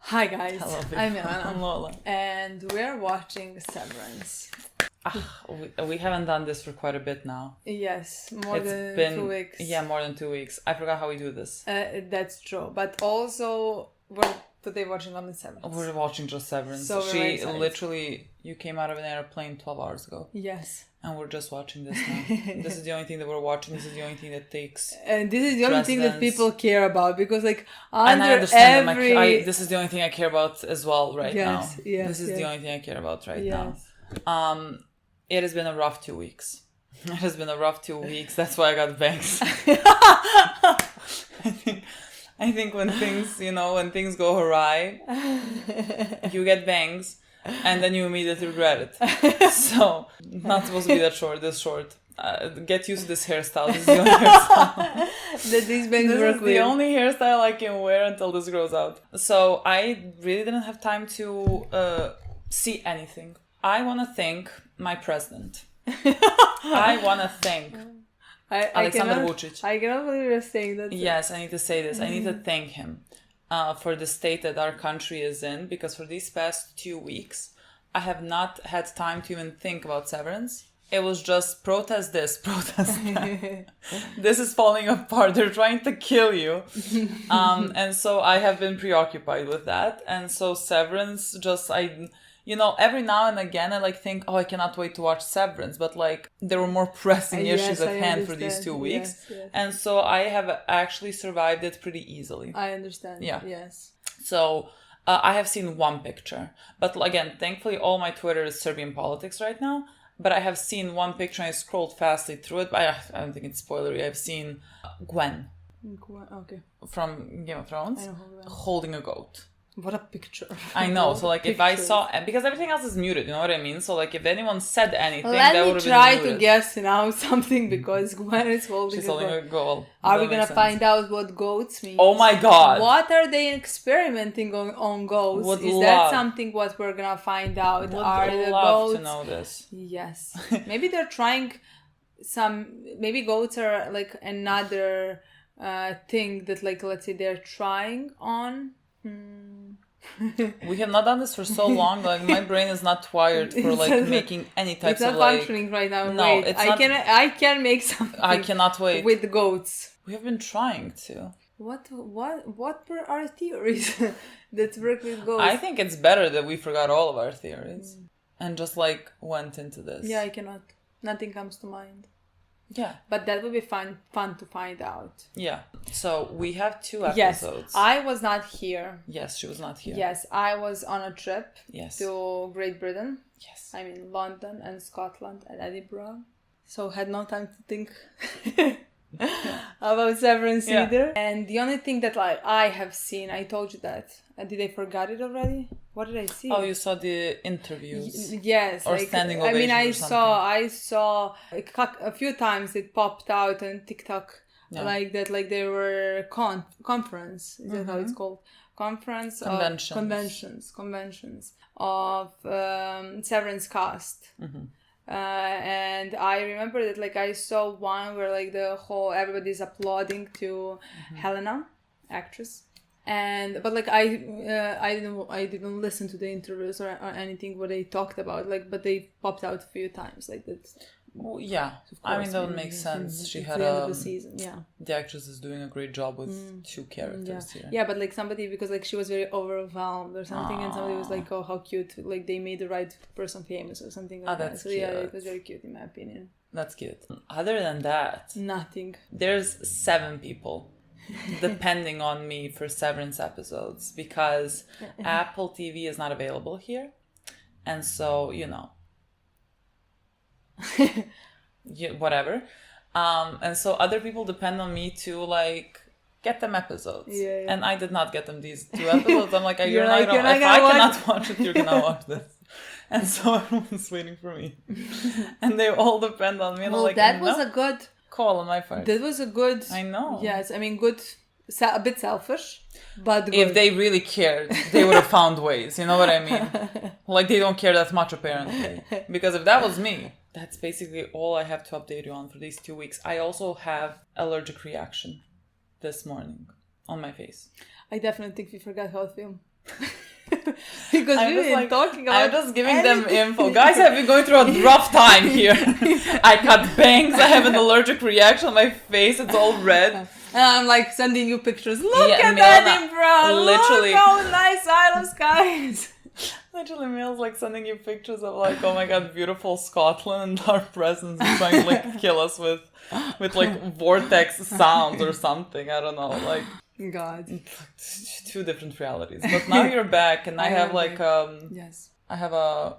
Hi guys, Hello, I'm Milena. I'm Lola. And we're watching Severance. We haven't done this for quite a bit now. Yes, more It's than been 2 weeks. Yeah, more than 2 weeks. I forgot how we do this. That's true. But also, we're today watching only Severance. We're watching just Severance. So She literally, you came out of an airplane 12 hours ago. Yes. And we're just watching this now. This is the only thing that we're watching. This is the only thing that takes. And this is the only thing that precedence. people care about because, like, And I under understand every... that this is the only thing I care about as well right now. Yes, This is the only thing I care about right now. Yes. It has been a rough 2 weeks. It has been a rough 2 weeks. That's why I got bangs. I think when things go awry, you get bangs, and then you immediately regret it. So, not supposed to be this short. Get used to this hairstyle. This is the only hairstyle. These bangs This work is the only hairstyle I can wear until this grows out. So, I really didn't have time to see anything. I want to thank my president. I want to thank Alexander Vucic. I cannot believe you're saying that. Yes, I need to say this. I need to thank him for the state that our country is in, because for these past 2 weeks, I have not had time to even think about Severance. It was just protest this, protest that. This is falling apart. They're trying to kill you. And so I have been preoccupied with that. And so Severance every now and again I think, I cannot wait to watch Severance, but there were more pressing issues at hand for these 2 weeks. Yes. And so I have actually survived it pretty easily. I understand. Yeah. Yes. So I have seen one picture, but again, thankfully all my Twitter is Serbian politics right now, but I have seen one picture and I scrolled fastly through it, but I don't think it's spoilery. I've seen Gwen Okay. from Game of Thrones I know holding a goat. What a picture. I know. So if I saw, because everything else is muted, you know what I mean? So if anyone said anything, let that me would have been try muted. to guess now something because Gwen is holding She's holding a goat. Are we gonna find out what goats mean? Oh my god! What are they experimenting on goats? Is that something what we're gonna find out? Are the love goats? to know this. Yes. Maybe they're trying maybe goats are another thing that let's say they're trying on. We have not done this for so long. My brain is not wired for making any types of It's not functioning right now. No, wait, it's I can make something. I cannot wait with goats. We have been trying to. What were our theories that work with goats? I think it's better that we forgot all of our theories and just went into this. Yeah, I cannot. Nothing comes to mind. Yeah. But that would be fun to find out. Yeah. So we have 2 episodes. Yes, I was not here. Yes, she was not here. Yes, I was on a trip to Great Britain. Yes. I mean London and Scotland and Edinburgh. So had no time to think about Severance either. And the only thing that I have seen, I told you that. Did I forgot it already? What did I see? Oh, you saw the interviews. Yes. Or standing ovations. I saw a few times it popped out on TikTok that they were conference. Is that how it's called? Conventions of Severance cast. Mm-hmm. And I remember that I saw one where everybody's applauding to Helena, actress. But I didn't listen to the interviews or anything what they talked about but they popped out a few times that's. Well, yeah, I mean that would make sense. She had the end of the season. Yeah, the actress is doing a great job with 2 characters here. Yeah, but somebody because she was very overwhelmed or something, and somebody was oh how cute, they made the right person famous or something like that. So cute. Yeah, it was very cute in my opinion. That's cute. Other than that, nothing. There's 7 people depending on me for Severance episodes because Apple TV is not available here, and so whatever. And so other people depend on me to get them episodes. Yeah. And I did not get them these 2 episodes. I'm like, if I cannot watch it, you're gonna watch this. And so everyone's waiting for me. And they all depend on me. And well, that was a good call on my part. That was a good. I know. Yes, I mean good. A bit selfish, but good. If they really cared, they would have found ways. You know what I mean? They don't care that much apparently. Because if that was me, that's basically all I have to update you on for these 2 weeks. I also have allergic reaction this morning on my face. I definitely think we forgot how to film. Because I'm we've just, been like, talking about I'm just giving them info. Guys, I've been going through a rough time here. I got bangs. I have an allergic reaction on my face. It's all red. And I'm like sending you pictures. Look Yeah, at Milena, that, bro. literally. Look how nice Isle of Skies. Literally, Mil's like sending you pictures of like, oh my god, beautiful Scotland, and our presence is trying to like kill us with like vortex sounds or something. I don't know, like God. two different realities. But now you're back, and I have like yes. I have a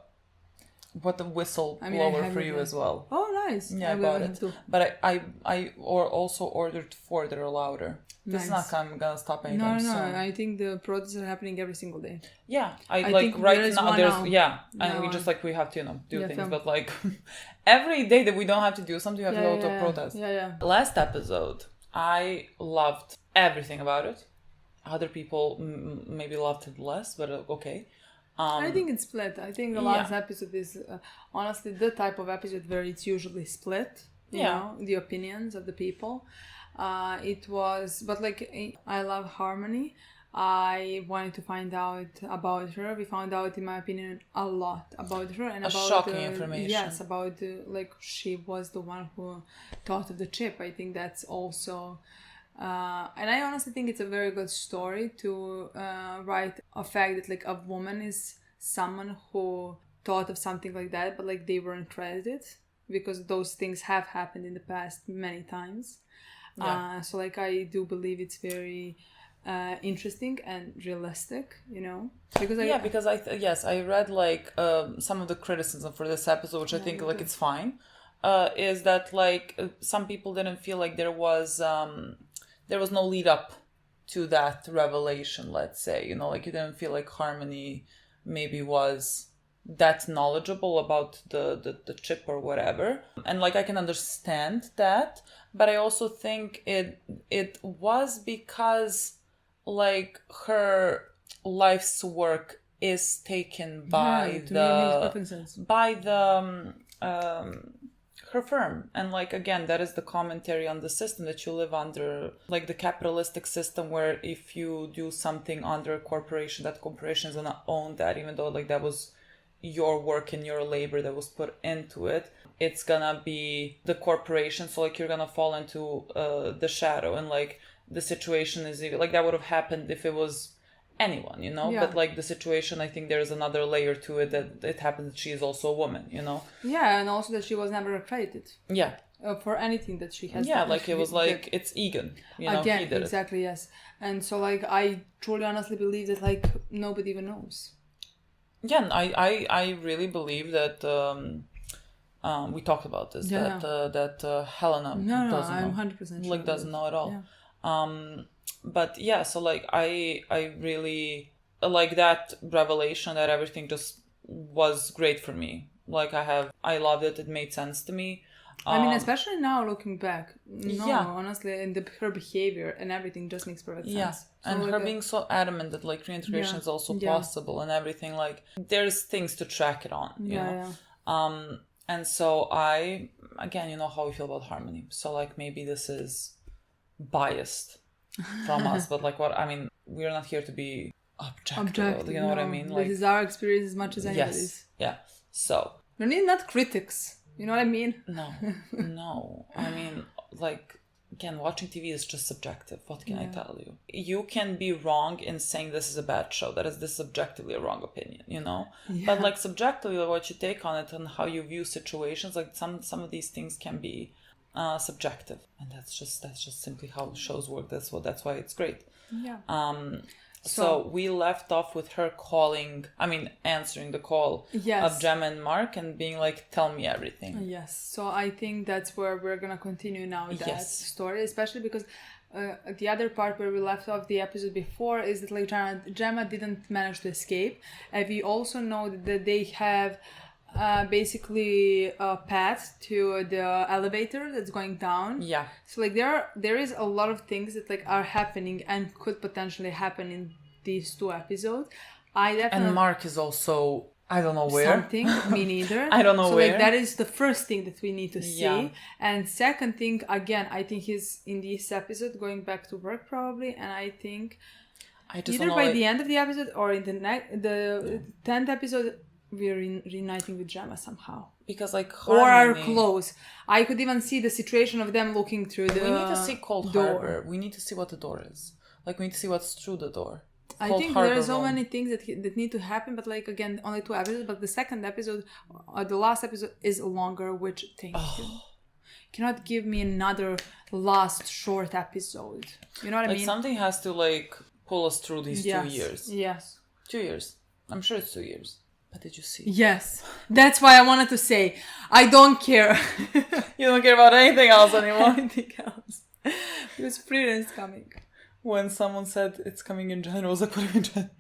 whistle blower for you as well. Oh, nice. Yeah, I bought it. But I also ordered 4 that are louder. This is not gonna stop anytime soon. No. I think the protests are happening every single day. Yeah, I like right now. And we just like we have to do things, but like every day that we don't have to do something, we have to go to a protest. Yeah. Last episode, I loved everything about it. Other people maybe loved it less, but okay. I think it's split. I think the last episode is honestly the type of episode where it's usually split. You know, the opinions of the people. It was, but like I love Harmony. I wanted to find out about her. We found out, in my opinion, a lot about her and about shocking information. Yes, about like she was the one who thought of the chip. I think that's also. And I honestly think it's a very good story to write a fact that like a woman is someone who thought of something like that, but like they weren't credited because those things have happened in the past many times. Yeah. So like I do believe it's very interesting and realistic, you know, because I read like some of the criticism for this episode, which I think like it's fine. Is that like some people didn't feel like there was no lead up to that revelation, let's say, you know, like you didn't feel like Harmony maybe was that knowledgeable about the chip or whatever. And like I can understand that, but I also think it was because like her life's work is taken by her firm. And like again, that is the commentary on the system that you live under, like the capitalistic system where if you do something under a corporation, that corporation is gonna own that, even though like that was your work and your labor that was put into it. It's gonna be the corporation, so like you're gonna fall into the shadow. And like the situation is even like that would have happened if it was anyone, you know. But like the situation, I think there's another layer to it, that it happens that she is also a woman, you know. And also that she was never accredited for anything that she has done. Like it was like it's Egan, you know, again, he did exactly. Yes. And so like I truly honestly believe that like nobody even knows. And I really believe that we talked about this, that Helena doesn't know. I'm 100% sure like doesn't know at all. But yeah, so like I really like that revelation, that everything just was great for me. Like I loved it. It made sense to me. I mean, especially now looking back, honestly, and her behavior and everything just makes perfect sense. So and like her being so adamant that like reintegration is also possible and everything, like there's things to track it on, you know. And so I, again, you know how we feel about Harmony. So like maybe this is biased from us, but like what I mean, we're not here to be objective, you know what I mean? Like this is our experience as much as anybody's. So we're not critics. You know what I mean? No. I mean, like, again, watching TV is just subjective. What can I tell you? You can be wrong in saying this is a bad show. This is subjectively a wrong opinion, you know? But, like, subjectively, what you take on it and how you view situations, like, some of these things can be subjective. And that's just simply how shows work. That's why it's great. So we left off with her answering the call of Gemma and Mark and being like, tell me everything. Yes. So I think that's where we're going to continue now that story, especially because the other part where we left off the episode before is that like Gemma didn't manage to escape. And we also know that they have basically a path to the elevator that's going down. So like there is a lot of things that like are happening and could potentially happen in these 2 episodes. And Mark is also, I don't know where. Something, me neither. I don't know where. So like that is the first thing that we need to see. And second thing, again, I think he's in this episode going back to work probably, and I think I just either don't by know, the end of the episode or in the 10th episode, we're reuniting with Gemma somehow. because like Or are Harmony, close. I could even see the situation of them looking through the we need to see Cold door. Harbor. We need to see what the door is. Like we need to see what's through the door. I Cold think Harbor there are so room. many things that need to happen, but like again, only 2 episodes. But the second episode, the last episode is longer, which thank you. Cannot give me another last short episode. You know what I Like mean? something has to like pull us through these 2 Yes. years. Yes. 2 years. I'm sure it's 2 years. But did you see? Yes. That's why I wanted to say I don't care. You don't care about anything else anymore. Anything else? Because freedom is coming. When someone said it's coming in January, I was like, what do you mean January?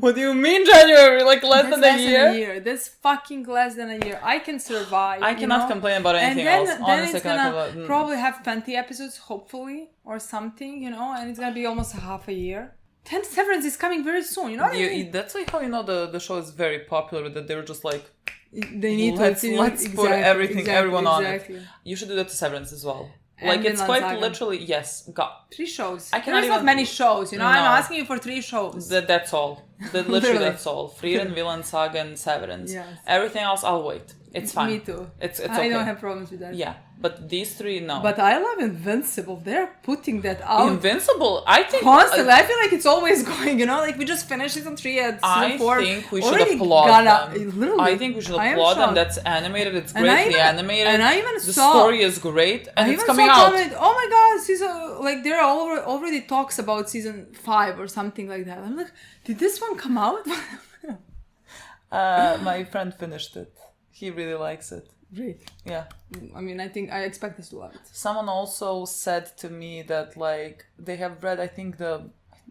What do you mean January? Like less than a year? That's fucking less than a year. I can survive. I cannot complain about anything and then, else. Then Honestly, it's I cannot gonna complain. probably have 20 episodes, hopefully, or something, and it's gonna be almost half a year. 10 Severance is coming very soon, you know what I mean? That's like how you know the show is very popular, that they were just like, They need let's to put everyone on it. Exactly. You should do that to Severance as well. And Like it's quite Vinland Saga. literally, yes, God. 3 shows. I cannot There's not even- many shows, No. I'm asking you for 3 shows. That's all. Literally Literally. that's all. Frieden, Vinland Saga, and Severance. Yes. Everything else, I'll wait. It's fine. Me too. It's I okay. don't have problems with that. Yeah, but these 3, no. But I love Invincible. They're putting that out Invincible, I think... constantly. I feel like it's always going, like we just finished season 3 at season 4. I think we should Already applaud got them. literally. I think we should I am applaud them. shocked. That's animated. It's And I greatly even- animated. and I even the saw- story is great, and I it's even coming saw out. comment, oh my god, season, like there are already talks about season 5 or something like that. I'm like, did this one come out? My friend finished it. He really likes it. Great. Yeah. I mean, I think I expect us to love it. Someone also said to me that like they have read. I think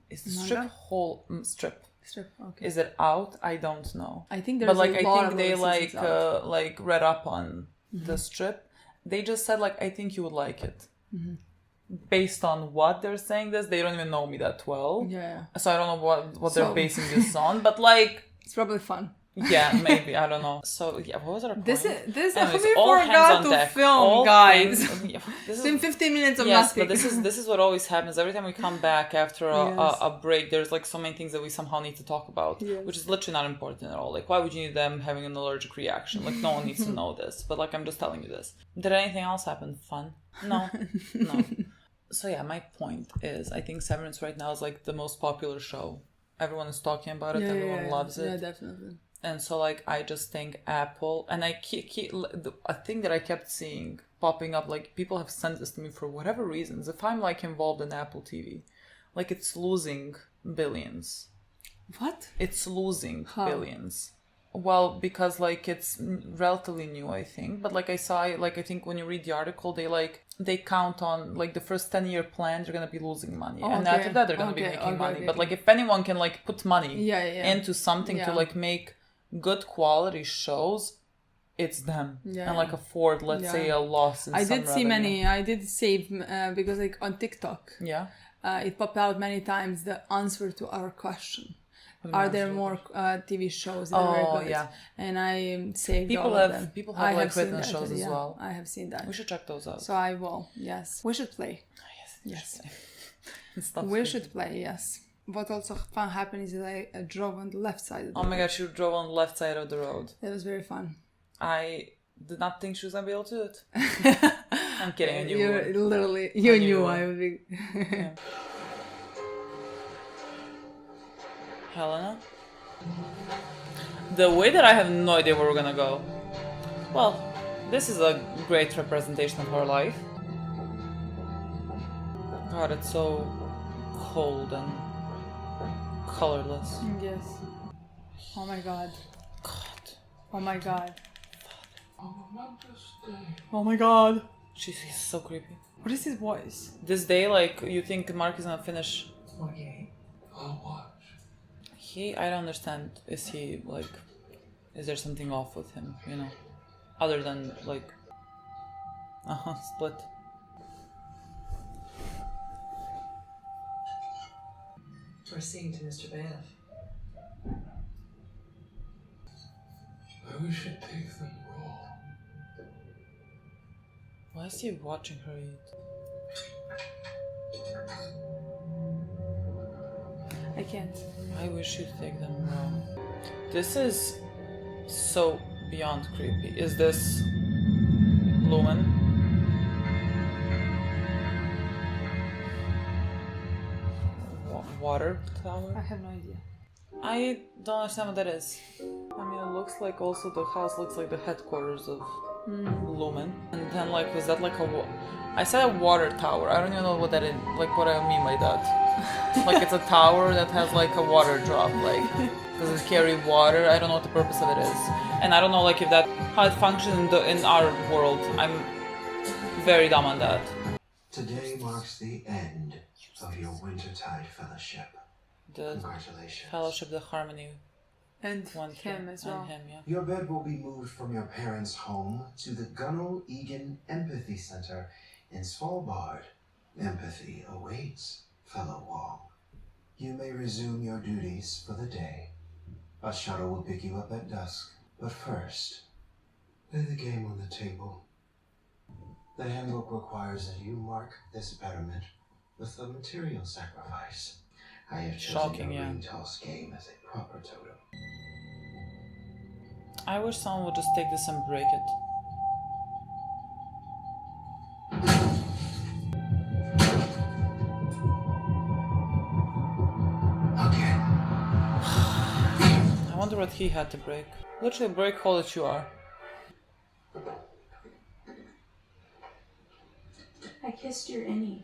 is the strip Manga? whole strip. Strip, okay. Is it out? I don't know. I think there's But like a I lot think of they seasons out. like read up on the strip. They just said like I think you would like it. Based on what they're saying this, they don't even know me that well. Yeah. So I don't know what they're So- basing this on. But like It's probably fun. yeah, maybe I don't know. So yeah, what was our point? This Anyways, we all hands forgot on to deck. film, All guys. hands- yeah, this It's been 15 minutes of yes, nothing. but this is what always happens every time we come back after Yes. a break. There's like so many things that we somehow need to talk about, Yes. which is literally not important at all. Like, why would you need them having an allergic reaction? Like, no one needs to know this. But like, I'm just telling you this. Did anything else happen? Fun? No, no. So yeah, my point is, I think Severance right now is like the most popular show. Everyone is talking about it. Everyone loves it. Yeah, definitely. And so, like, I just think Apple, and I keep a thing that I kept seeing popping up, like, people have sent this to me for whatever reasons. If I'm, like, involved in Apple TV, like, it's losing billions. What? It's losing How? billions. Well, because, like, it's relatively new, I think. But, like, I saw, like, I think when you read the article, they count on, like, the first 10-year plan, they're going to be losing money. Oh, and okay. after that, they're going to be Okay, making money. okay. But, like, if anyone can, like, put money Yeah. into something to, Yeah. like, make good quality shows, it's them. Yeah. And, like, afford, let's say, a loss in I some did see revenue. I did save, because like on TikTok, Yeah. it popped out many times the answer to our question. Are there more TV shows that are very good? Yeah. And I saved People all have- of them. people have, I like, seen written that, shows as yeah, well. I have seen that. We should check those out. So I will, yes. We should play. Yes. We should play, yes. What also fun happened is that I drove on the left side of the Oh my road. god, you drove on the left side of the road. That was very fun. I did not think she was gonna be able to do it. I'm kidding, I knew You you would. literally, you knew knew you I would. would be. Helena? The way that I have no idea where we're gonna go. Well, this is a great representation of her life. God, it's so cold and colorless. Yes. Oh my god. God. Oh my god. Oh my god. He's so creepy. What is his voice? This day, like, you think Mark is gonna finish. Okay, I'll watch. I don't understand. Is he, like, is there something off with him, you know? Other than, like, split. Proceed to Mr. Bailiff. We should take them raw. Why is he watching her eat? I can't. I wish you'd take them wrong. This is so beyond creepy. Is this Lumen? Water tower? I have no idea. I don't understand what that is. I mean, it looks like also the house looks like the headquarters of Lumen. And then like, is that like I said a water tower. I don't even know what that is, like what I mean by that. Like it's a tower that has like a water drop. Like, does it carry water? I don't know what the purpose of it is. And I don't know like if that, how it functions in our world. I'm very dumb on that. Today marks the end of your Wintertide fellowship. The Congratulations. fellowship, the harmony. And One him as well. And him, yeah. Your bed will be moved from your parents' home to the Gunnell Egan Empathy Center in Svalbard. Empathy awaits, fellow Wong. You may resume your duties for the day. A shuttle will pick you up at dusk. But first, lay the game on the table. The handbook requires that you mark this betterment with a material sacrifice. I have chosen Shocking, your yeah. ring toss game as a proper totem. I wish someone would just take this and break it. Again. I wonder what he had to break. Literally break how that you are. I kissed your innie.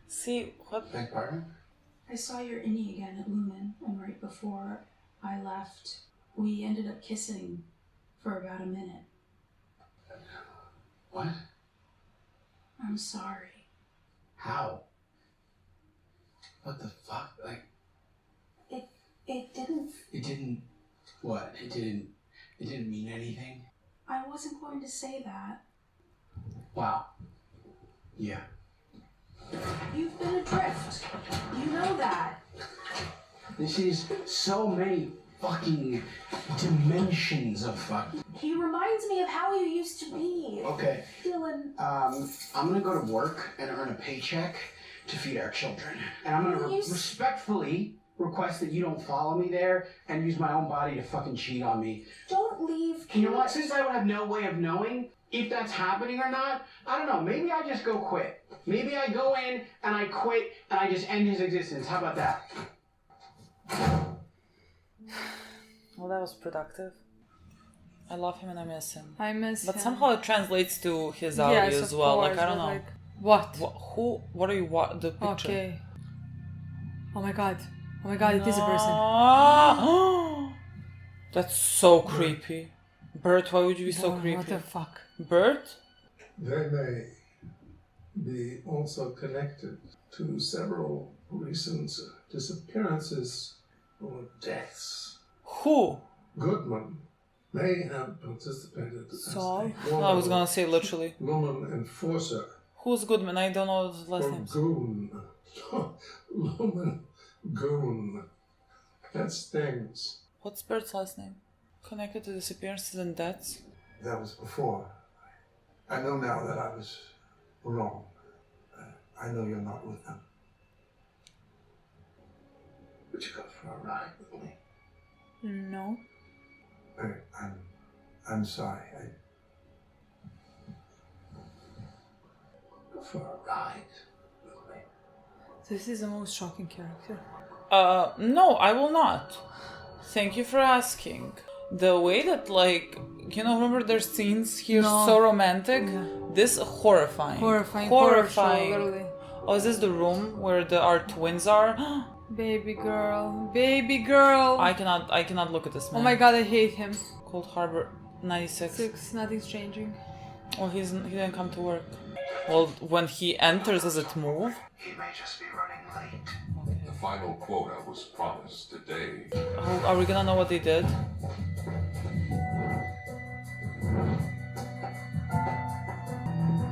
See, what? Beg pardon? I saw your innie again at Lumen, and right before I left, we ended up kissing for about a minute. What? I'm sorry. How? What the fuck? Like, It didn't. it didn't. What? It didn't mean anything? I wasn't going to say that. Wow. Yeah. You've been adrift. You know that. This is so many fucking dimensions of fuck. He reminds me of how you used to be. Okay. Dylan. I'm gonna go to work and earn a paycheck to feed our children. And I'm gonna respectfully request that you don't follow me there and use my own body to fucking cheat on me. Don't leave. You know what? Since I would have no way of knowing if that's happening or not, I don't know. Maybe I just go quit. Maybe I go in and I quit and I just end his existence. How about that? Well, that was productive. I love him and I miss him. I miss But him. somehow it translates to his audio Yes, as of well. course, Like, I don't but, know. like, what? Who? What are you? What the picture? Okay. Oh my god. Oh my god, it is a person. Ah! That's so creepy. Bert, why would you be so Oh, creepy? what the fuck? Bert? They may be also connected to several recent disappearances or deaths. Who? Goodman may have participated Saul? as a No, I was gonna say literally. Lumen enforcer Who's Goodman? I don't know his last or name. goon. Lumen goon. That stings. What's Bert's last name? Connected to disappearances and deaths? That was before. I know now that I was wrong. I know you're not with them. Would you go for a ride with me? No. I'm sorry. Go for a ride with me. This is the most shocking character. No, I will not. Thank you for asking. The way that, like, you know, remember their scenes here, No. so romantic? Yeah. This horrifying. Horrifying. Horror show, Horrifying. literally. Oh, is this the room where our twins are? Baby girl. Baby girl. I cannot look at this man. Oh my god, I hate him. Cold Harbor 96. Nothing's changing. Oh, he didn't come to work. Well, when he enters, does it move? He may just be running late. The final quota was promised today. Oh, are we gonna know what they did?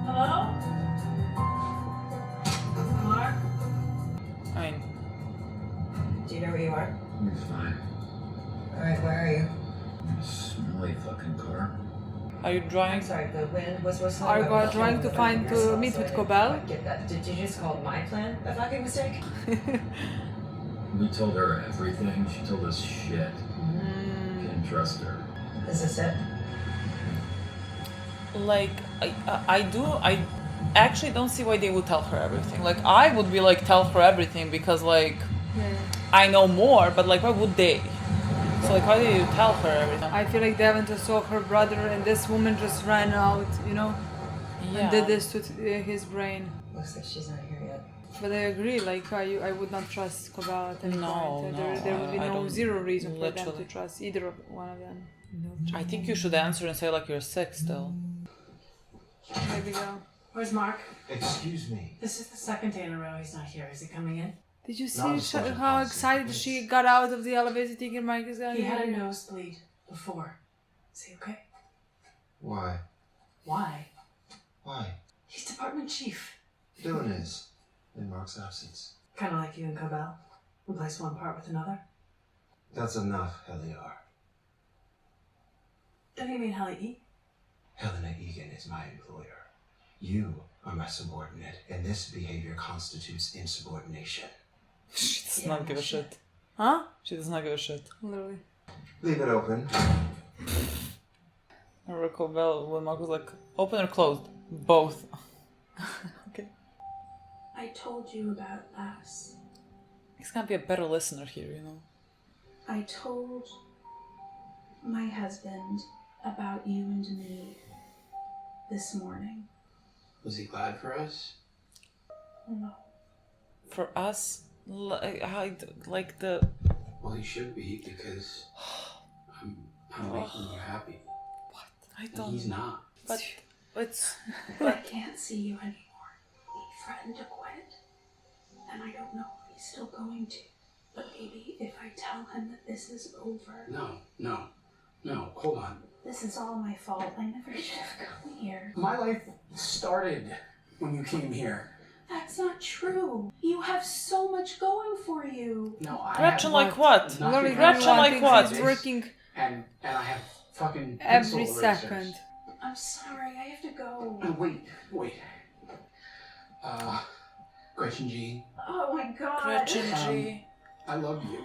Hello? Mark? I mean, Do you know where you are? It's fine. Alright, where are you? Smelly fucking car. Are you I'm drawing? sorry, the wind was whistling. Are but you trying to find to yourself, meet so with I Cobell? didn't get that. Did you just call my plan a fucking mistake? We told her everything. She told us shit. Can't trust her. Is this it? Like, I actually don't see why they would tell her everything. Like, I would be like, tell her everything because, like, I know more, but, like, why would they? So, like, why did you tell her everything? I feel like Devon just saw her brother and this woman just ran out, you know, and did this to his brain. Looks like she's not here yet. But I agree, like I would not trust Cobell at any point. No, There would be I no don't- zero reason for them to literally. trust either of one of them. I think you should answer and say, like, you're sick still. There we go. Where's Mark? Excuse me. This is the second day in a row he's not here. Is he coming in? Did you Not see as much as how possible. excited she got out of the elevator thinking Mike is gonna He be had a here? nosebleed before. Is he okay? Why? Why? Why? He's department chief. Dylan is, in Mark's absence. Kind of like you and Cobell. Replace one part with another. That's enough, Heliar. Don't you mean Helly E? Helena Egan is my employer. You are my subordinate, and this behavior constitutes insubordination. She does not give a shit. Huh? She does not give a shit. Literally. Leave it open. I recall Bell when Mark was like, open or closed? Both. Okay. I told you about us. He's gonna be a better listener here, you know? I told my husband about you and me this morning. Was he glad for us? No. For us, like the... Well, he should be because I'm making you happy. What? I And don't... he's not. But it's... I can't see you anymore. He threatened to quit. And I don't know if he's still going to. But maybe if I tell him that this is over. No, hold on. This is all my fault. I never should have come here. My life started when you came here. That's not true. You have so much going for you. No, I Gretchen, have like what? nothing Literally, Gretchen, everyone like thinks what? he's working And I have fucking every pencil erasers. second. I'm sorry. I have to go. Wait. Gretchen G, Oh my god. Gretchen G. I love you.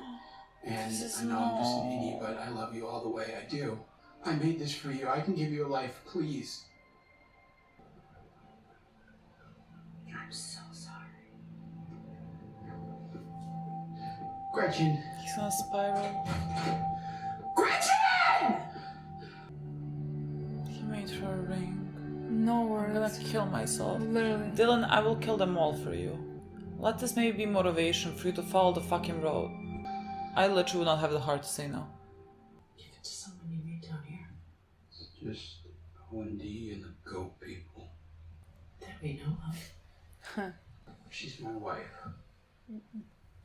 And This is I know I'm just an no. idiot, but I love you all the way I do. I made this for you. I can give you a life, please. I'm so sorry. Gretchen! He's gonna spiral. Gretchen! He made her a ring. No I'm gonna words. kill myself. Literally. Dylan, I will kill them all for you. Let this maybe be motivation for you to follow the fucking road. I literally would not have the heart to say no. Give it to someone you meet down here It's just O&D and the goat people. that we know of. She's my wife.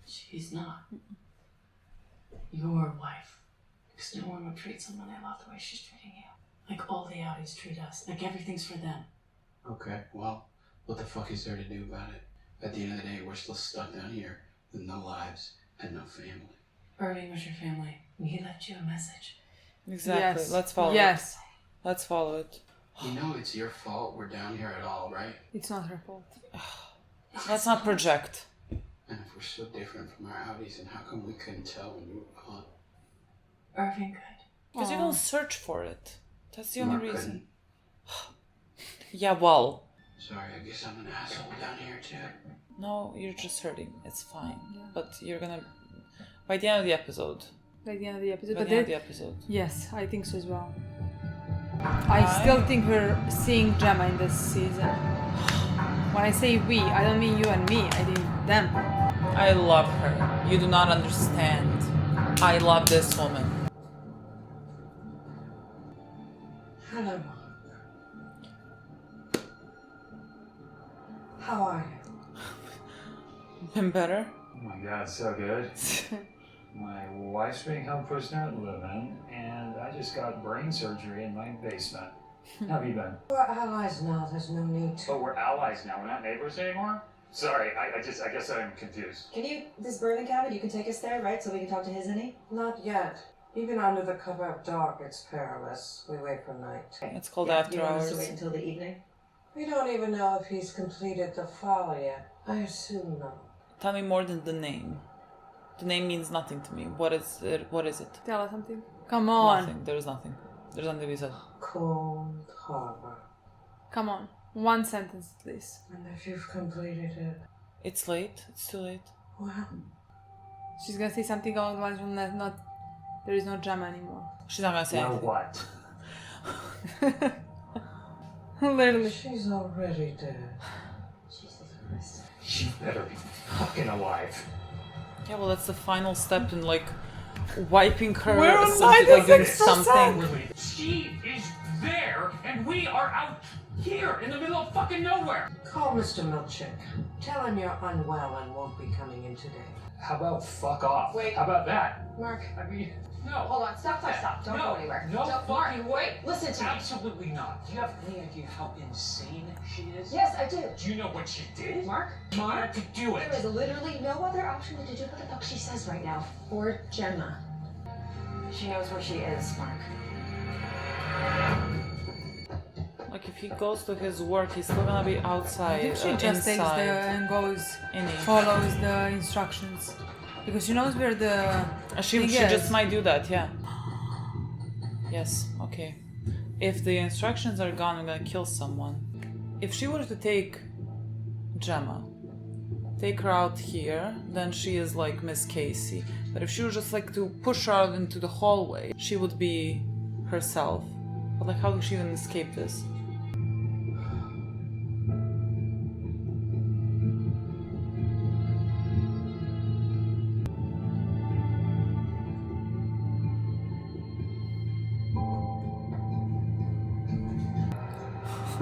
She's not. Your wife. Because no one would treat someone they love the way she's treating you. Like all the Audis treat us. Like everything's for them. Okay, well, what the fuck is there to do about it? At the end of the day, we're still stuck down here with no lives and no family. Irving was your family. And he left you a message. Exactly. Yes. Let's follow it. Yes. Let's follow it. You know it's your fault we're down here at all, right? It's not her fault. Let's not project. And if we're so different from our Audis, then how come we couldn't tell when you were gone? Irving could. Because you don't search for it. That's the only Mark reason. couldn't. Yeah, well. Sorry, I guess I'm an asshole down here too. No, you're just hurting. It's fine. But you're gonna... By the end of the episode. By the end of the episode. By But the end of then, the episode. yes, I think so as well. I still think we're seeing Gemma in this season. When I say we, I don't mean you and me. I mean them. I love her. You do not understand. I love this woman. Hello. How are you? Been better? Oh my god, so good. My wife's being held prisoner at Living, and I just got brain surgery in my basement. How have you been? We're allies now. There's no need to. Oh, we're allies now. We're not neighbors anymore? Sorry, I guess I'm confused. Can you, this birthing cabin, you can take us there, right? So we can talk to his innie? Not yet. Even under the cover of dark, it's perilous. We wait for night. It's called After You want us Hours. to wait until the evening? We don't even know if he's completed the file yet. I assume not. Tell me more than the name. The name means nothing to me. What is it? What is it? Tell us something. Come on. Nothing. There is nothing. There's nothing to be said. Cold Harbor. Come on. One sentence, please. And if you've completed it, It's late. It's too late. well, She's gonna say something along the lines of not. There is no Gemma anymore. She's not gonna say Now anything. what? Literally. she's already dead. Jesus Christ. She better be fucking alive. Yeah, well, that's the final step in like wiping her We're or on something, like doing 96%. something. Really? She is there, and we are out here in the middle of fucking nowhere. Call Mr. Milchick. Tell him you're unwell and won't be coming in today. How about fuck off? Wait. How about that? Mark, I mean, no. hold on. Stop. Don't no, go anywhere. No Don't, fucking Mark, way. listen to me. Absolutely not. Do you have any idea how insane she is? Yes, I do. Do you know what she did? Mark? She had to do it. There is literally no other option than to do what the fuck she says right now. Or Gemma. She knows where she is, Mark. Like if he goes to his work, he's still gonna be outside. I think she just takes inside. and goes, In it. follows the instructions. Because she knows where the She thing just is. might do that, yeah. Yes, okay. If the instructions are gone, I'm gonna kill someone. If she were to take Gemma, take her out here, then she is like Miss Casey. But if she was just like to push her out into the hallway, she would be herself. But like, how does she even escape this?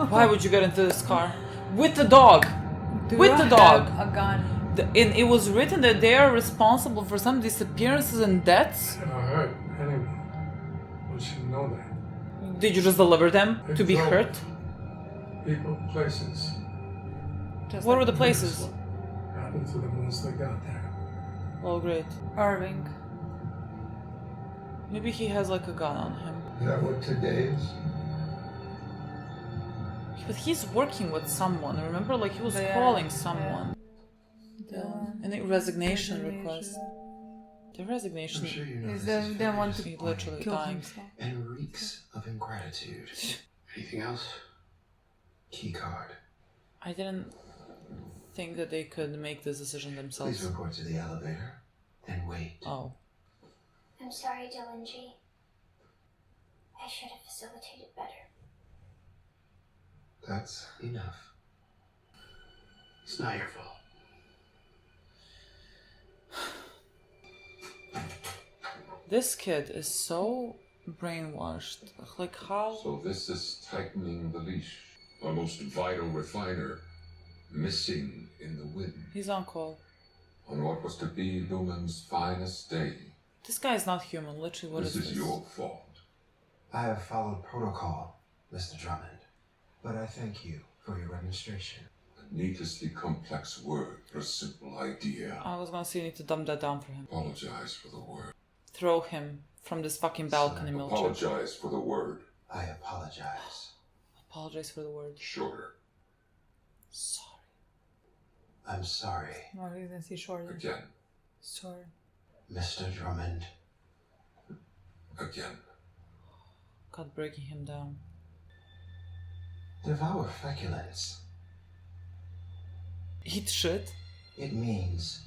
Why would you get into this car? With the dog! Do With you the dog! have a gun? It was written that they are responsible for some disappearances and deaths. If I hurt anyone, we should know that. Did you just deliver them to be Exactly. hurt? People, places. Just What were like the places? What happened to them once they got there? Oh, great. Irving. Maybe he has like a gun on him. Is that what today is? But he's working with someone. Remember, like he was Yeah, calling someone. The And a resignation request. The resignation. I'm sure you know is this the is then very want to He disappointing literally kill dying. himself. and reeks of ingratitude. Anything else? Keycard. I didn't think that they could make this decision Please themselves. report to the elevator and wait. Oh. I'm sorry, Dylan G. I should have facilitated better. That's enough. It's not your fault. This kid is so brainwashed. Like how? So this is tightening the leash. Our most vital refiner missing in the wind. He's on call. On what was to be Lumen's finest day. This guy is not human. Literally, what This is is your fault. I have followed protocol, Mr. Drummond, but I thank you for your demonstration. A needlessly complex word for a simple idea. I was gonna say you need to dumb that down for him. Apologize for the word. Throw him from this fucking balcony, Milch. Apologize for the word. I apologize. Apologize for the word. Shorter. Sorry. I'm sorry, No, he's gonna see shorter. Again. Sorry. Mr. Drummond. Again. God, breaking him down. Devour feculence. Eat shit? It means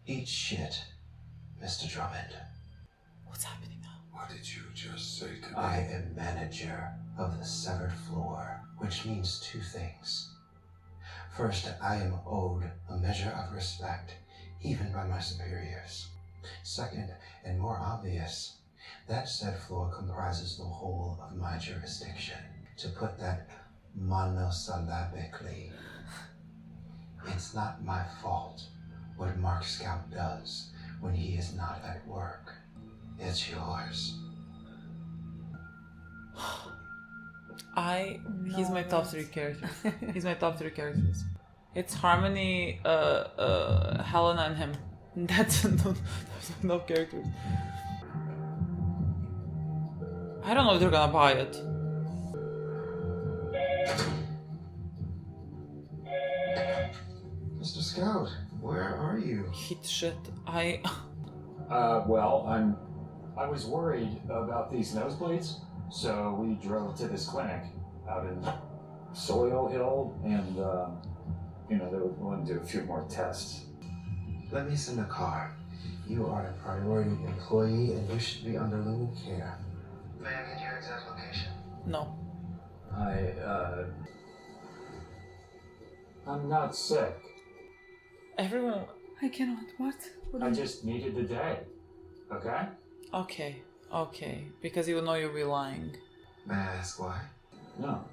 eat shit, Mr. Drummond. What's happening now? What did you just say to me? I am manager of the severed floor, which means two things. First, I am owed a measure of respect, even by my superiors. Second, and more obvious, that said floor comprises the whole of my jurisdiction. To put that monosyllabically, it's not my fault what Mark Scout does when he is not at work. It's yours. He's my top 3 characters. He's my top 3 characters. It's Harmony, Helena, and him. That's no characters. I don't know if they're gonna buy it. Mr. Scout, where are you? Hit shit. Well, I was worried about these nosebleeds, so we drove to this clinic out in Soil Hill, and they wanted to do a few more tests. Let me send a car. You are a priority employee, and you should be under living care. May I get your exact location? No. I'm not sick. Everyone... I cannot. What? I just needed the day. Okay? Okay. Because you know you'll be lying. May I ask why? No.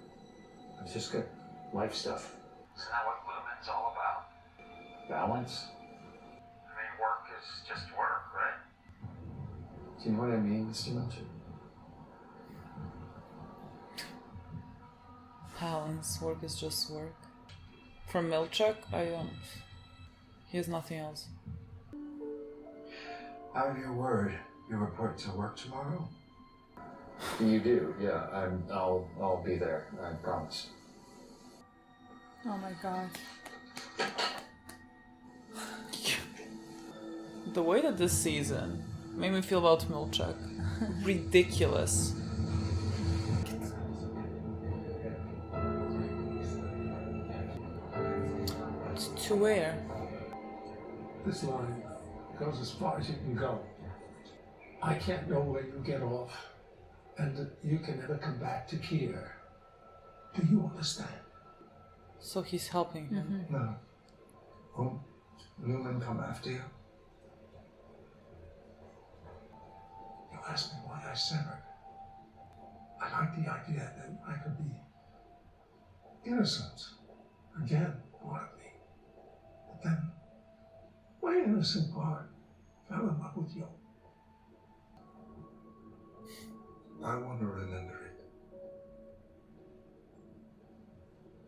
It's just good life stuff. Isn't that what Lumen's all about? Balance? I mean, work is just work, right? Do you know what I mean, Mr. Milch? Balance. Work is just work. From Milchuk, I don't... He has nothing else. I have your word. You report to work tomorrow? You do, yeah. I'll be there. I promise. Oh my god. The way that this season made me feel about Milchuk. Ridiculous. To where? This line goes as far as you can go. I can't know where you get off, and that you can never come back to Kier. Do you understand? So he's helping him. No. Won't Lumen come after you? You asked me why I severed. I like the idea that I could be innocent again, part of me. But then, my innocent part fell in love with you. I want to remember it.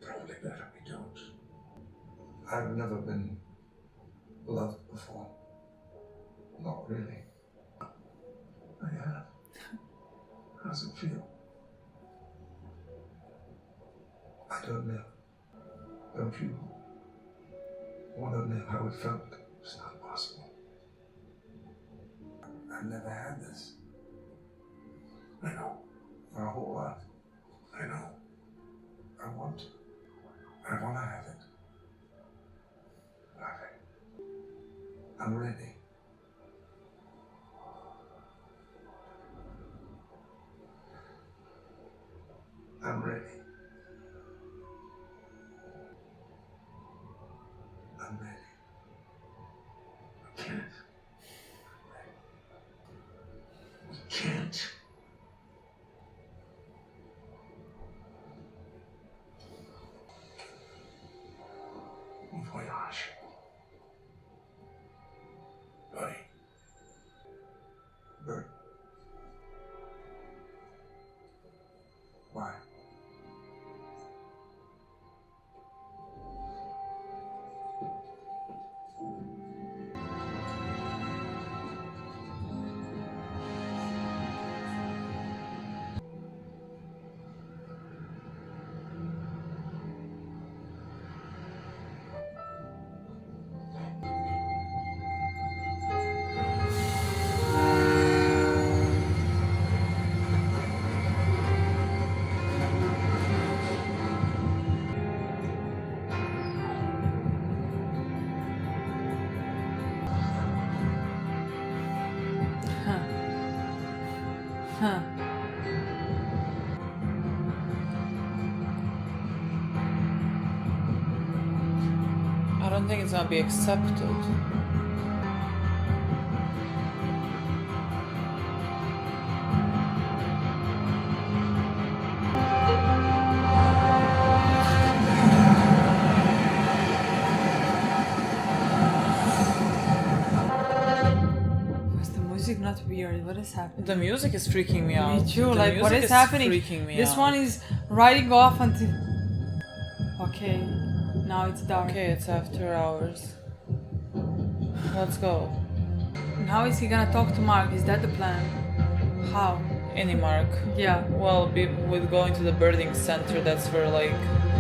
Probably better we don't. I've never been loved before. Not really. I have. How's it feel? I don't know. Don't you want to know how it felt? It's not possible. I've never had this. I know. My whole life. I know. I want to have it. I'm ready. I'm ready. I'm ready. I can't. We can't. Bon voyage. Buddy. Bert. Why? I don't think it's gonna be accepted. Was the music not weird? What is happening? The music is freaking me out. Me too. The Like, what music is happening? Freaking me This out. one is riding off until. Okay, now it's dark. Okay, it's after hours. Let's go. And how is he gonna talk to Mark? Is that the plan? How? Any mark. Yeah. Well, with going to the birthing center, that's for like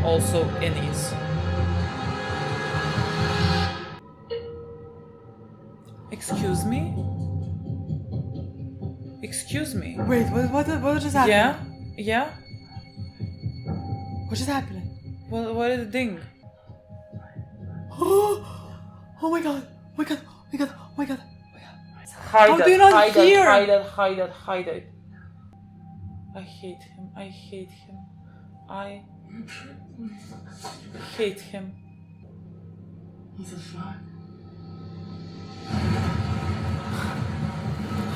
also innies. Excuse me? Excuse me? Wait, what just happened? Yeah? Yeah? What just happened? What is the ding? Oh my god! Oh my god! Oh my god! Oh my god! Hide How it, do you not hide hear? it, hide it, hide it, hide it. I hate him. I hate him. I hate him. What the fuck?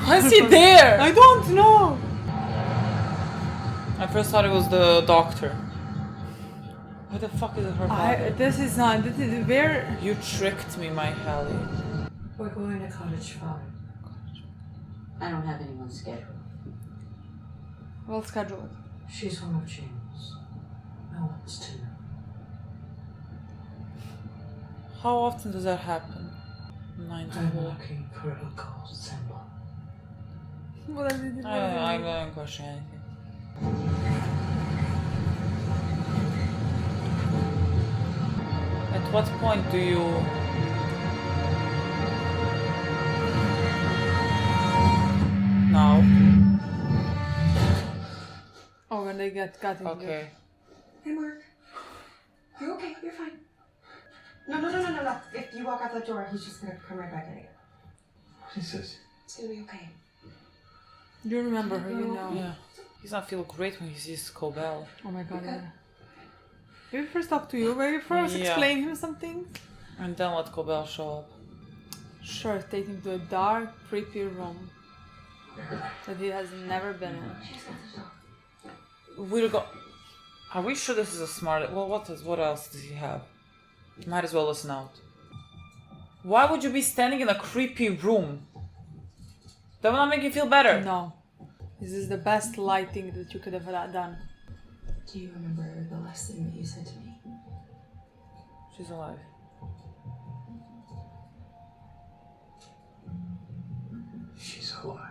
Why is he there? I don't know. I first thought it was the doctor. What the fuck is her body? This is where... You tricked me, my Hallie. We're going to Cottage Farm. I don't have anyone scheduled. We'll schedule it. She's one of James. No one's to know. How often does that happen? 9 to I'm 4. looking for a gold symbol. I don't question anything. At what point do you... Now? Oh, when they got into Okay. Hey, Mark. You're okay. You're fine. No. If you walk out that door, he's just gonna come right back in again. What is this? It's gonna be okay. You remember her, you know. Yeah. He's not feel great when he sees Cobell. Oh my god, yeah. Maybe first talk to you, maybe first explain him something. And then let Cobell show up. Sure, take him to a dark, creepy room that he has never been in. We'll go... Are we sure this is a smart... Well, what else does he have? Might as well listen out. Why would you be standing in a creepy room? That will not make you feel better. No. This is the best lighting that you could have done. Do you remember the last thing that you said to me? She's alive. She's alive.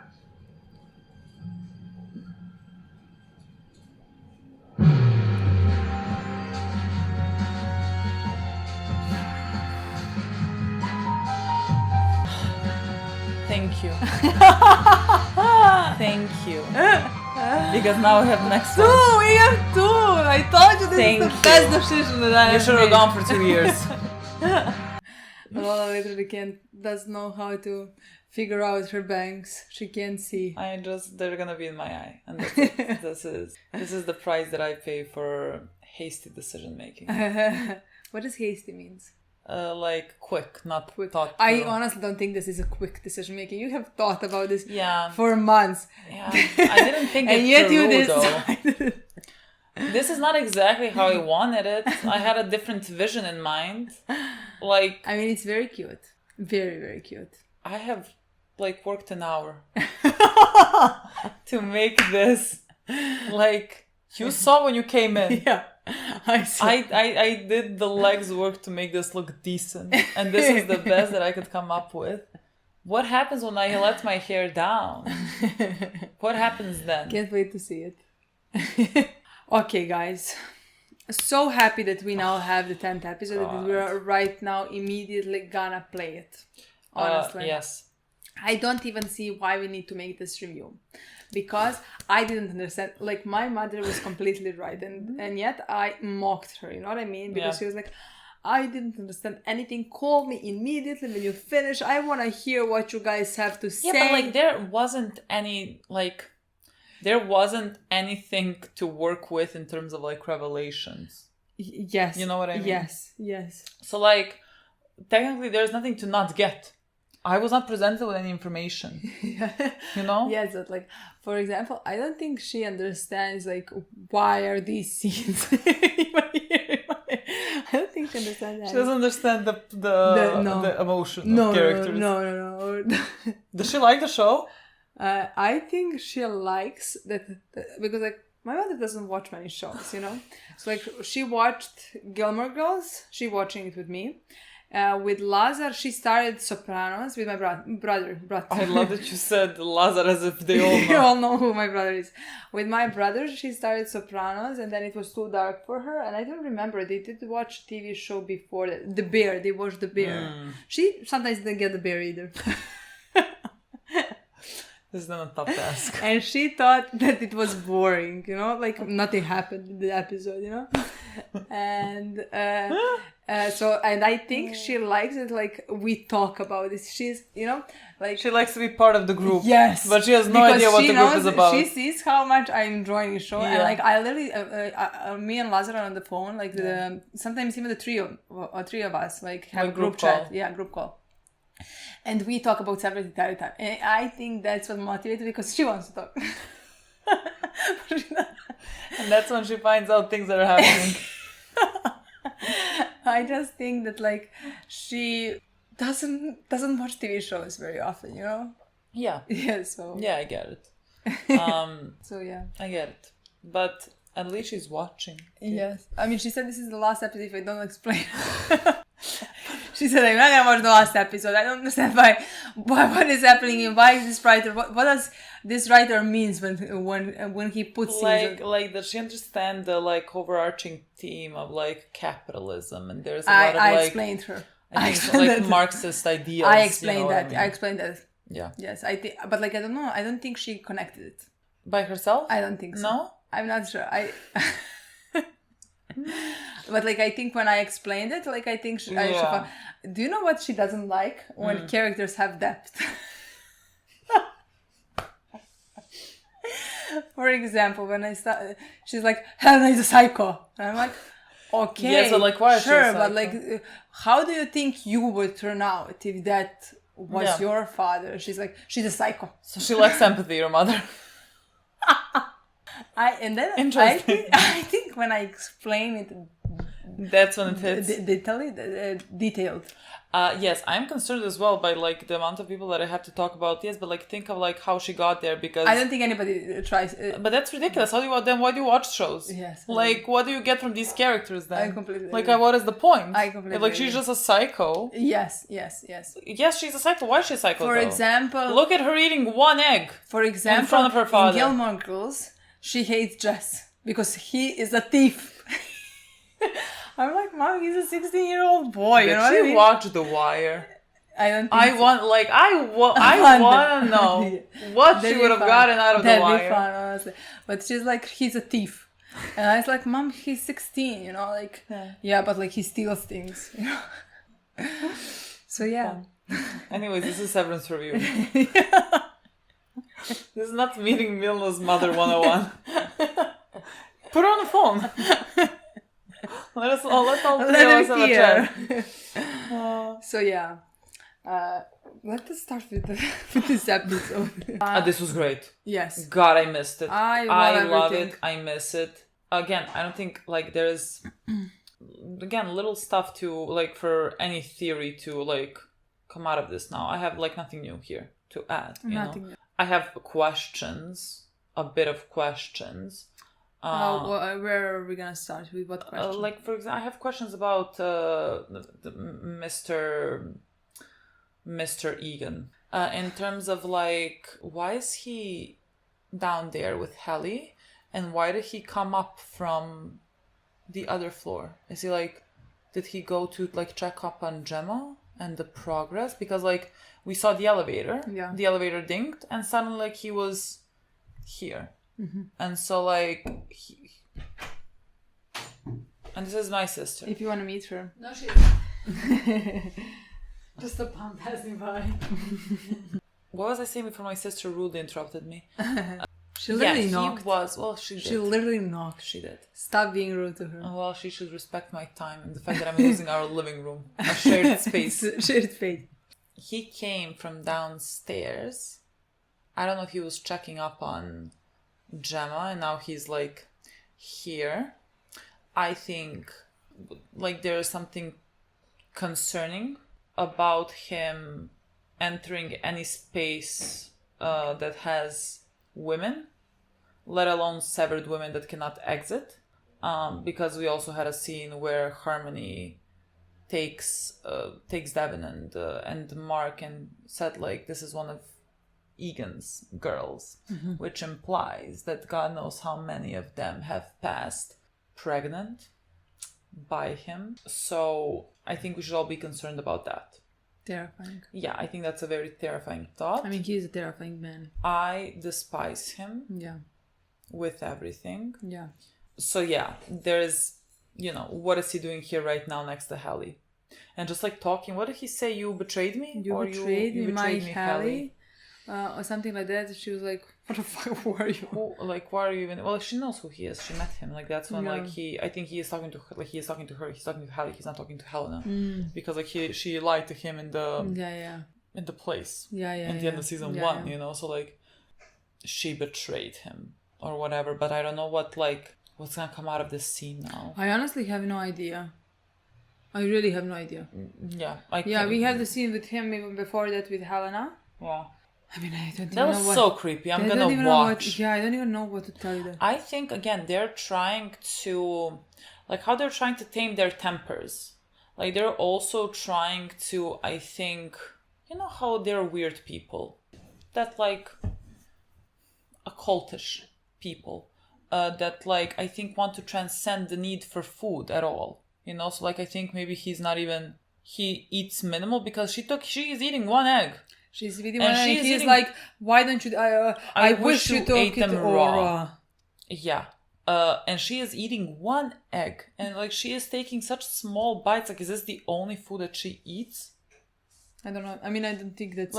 Thank you. Thank you. Because now we have next one. We have two! I told you this Thank is the best decision that I have You should have made. gone for 2 years. Lola literally doesn't know how to figure out her banks. She can't see. They're gonna be in my eye. And that's it. This is the price that I pay for hasty decision making. What does hasty means? Like quick, not thought. I honestly don't think this is a quick decision making. You have thought about this for months. Yeah, I didn't think and it yet through, you decided. This is not exactly how I wanted it. I had a different vision in mind. Like, I mean, it's very cute. Very, very cute. I have worked an hour to make this. Like, you saw when you came in. Yeah. I saw. I did the legs work to make this look decent. And this is the best that I could come up with. What happens when I let my hair down? What happens then? Can't wait to see it. Okay, guys. So happy that we now have the 10th episode. That we are right now immediately gonna play it. Honestly. Yes. I don't even see why we need to make this review. Because I didn't understand. Like, my mother was completely right. And yet I mocked her. You know what I mean? Because she was like, I didn't understand anything. Call me immediately when you finish. I want to hear what you guys have to say. Yeah, but there wasn't any, there wasn't anything to work with in terms of, revelations. Yes. You know what I mean? Yes. So, technically there's nothing to not get. I was not presented with any information. You know? Yes, but for example, I don't think she understands why are these scenes I don't think she understands that. She doesn't understand the emotion of characters. No. Does she like the show? I think she likes that because my mother doesn't watch many shows, you know? So she watched Gilmore Girls, she watching it with me. With Lazar, she started Sopranos with my brother. I love that you said Lazar as if they all know. You all know who my brother is. With my brother, she started Sopranos, and then it was too dark for her. And I don't remember. They did watch TV show before that. The Bear. They watched The Bear. She sometimes didn't get The Bear either. This is not a tough task. And she thought that it was boring, you know, like nothing happened in the episode, you know. And and I think she likes it, like we talk about this. She's, you know, like she likes to be part of the group. Yes, but she has no idea what the group is about. She sees how much I'm enjoying the show, and like I literally, me and Lazar are on the phone, like sometimes even the three of us, like have like a group chat, group call. And we talk about Severance the entire time. And I think that's what motivated because she wants to talk. And that's when she finds out things that are happening. I just think that like she doesn't watch TV shows very often, you know? Yeah. Yeah, so. Yeah, I get it. So yeah. I get it. But at least she's watching. Yes. I mean, she said this is the last episode if I don't explain. She said, I'm not going to watch the last episode. I don't understand what is happening and why is this writer, what does this writer means when he puts things... Like, does she understand the, like, overarching theme of, like, capitalism? And there's a lot of, like... I explained her. I think, like, Marxist ideas. I explained that. I mean? I explained that. Yeah. Yes, I think... But, like, I don't know. I don't think she connected it. By herself? I don't think so. No? I'm not sure. But like I think when I explained it, like I think she do you know what she doesn't like? When characters have depth. For example, when I start, she's like, Helena is a psycho. And I'm like, okay, yeah, so like, why sure, but like, how do you think you would turn out if that was your father? She's like, she's a psycho. So she lacks empathy, your mother. I think when I explain it, that's when it hits. Detailed. Yes, I'm concerned as well by like the amount of people that I have to talk about. Yes, but like think of like how she got there because I don't think anybody tries. But that's ridiculous. How do you then? Why do you watch shows? Yes. Like, what do you get from these characters then? I completely like, agree. what is the point? I completely if, like she's just a psycho. Yes. Yes, she's a psycho. Why is she a psycho? For example, look at her eating one egg. For example, in front of her father. In Gilmore Girls, she hates Jess because he is a thief. I'm like, Mom, he's a 16-year-old boy. Did you know she what I mean? watch The Wire? I don't think I so. want to know what she would have gotten out of The Wire. That'd be fun, honestly. But she's like, he's a thief. And I was like, Mom, he's 16, you know, like, yeah, but like he steals things, you know. So yeah. Anyways, this is Severance review. This is not meeting Milena's mother 101. Put her on the phone. Let all three of us have a chat. So yeah. Let us start with this episode. This was great. Yes. God, I missed it. I love it. I miss it. Again, I don't think like there's again little stuff to like for any theory to like come out of this now. I have like nothing new here to add. You know? I have questions, a bit of questions. Where are we gonna start? With what questions? Like for example, I have questions about Mr. Egan. In terms of like, why is he down there with Helly, and why did he come up from the other floor? Is he like, did he go to like check up on Gemma and the progress? Because like we saw the elevator, the elevator dinged, and suddenly like he was here. Mm-hmm. And so like and this is my sister. If you want to meet her. No, she isn't. Just a pump passing by. What was I saying before my sister rudely interrupted me? She literally knocked. She did. She literally knocked. She did. Stop being rude to her. Well, she should respect my time and the fact that I'm using our living room, a shared space. Shared space. He came from downstairs. I don't know if he was checking up on Gemma and now he's like here. I think like there is something concerning about him entering any space that has women, let alone severed women that cannot exit, because we also had a scene where Harmony takes Devin and Mark and said like this is one of Egan's girls, which implies that God knows how many of them have passed pregnant by him. So I think we should all be concerned about that. Terrifying. Yeah, I think that's a very terrifying thought. I mean, he's a terrifying man. I despise him. Yeah. With everything. Yeah. So yeah, there's, what is he doing here right now next to Hallie? And just like talking, what did he say? You betrayed me? You betrayed me, my Hallie? Or something like that. She was like, what the fuck, who are you? Like, why are you even... Well, she knows who he is. She met him. Like, that's when, I think he is talking to her. Like, he is talking to her. He's talking to Hallie. He's not talking to Helena. Because, like, she lied to him in the... In the place. In the end of season 1, So, like, she betrayed him. Or whatever. But I don't know what's gonna come out of this scene now. I honestly have no idea. I really have no idea. Yeah. We had the scene with him even before that with Helena. Yeah. I mean, I don't even know what... That was so creepy. I'm gonna watch. I don't even know what to tell you. I think, again, they're trying to... Like, how they're trying to tame their tempers. Like, they're also trying to, I think... You know how they're weird people? That, like... Occultish people. That, like, I think want to transcend the need for food at all. So, like, I think maybe he's not even... He eats minimal because she is eating 1 egg. She's eating one egg. He's like, why don't you... I wish you took it raw. Yeah. And she is eating 1 egg. And, like, she is taking such small bites. Like, is this the only food that she eats? I don't know. I mean, I don't think that's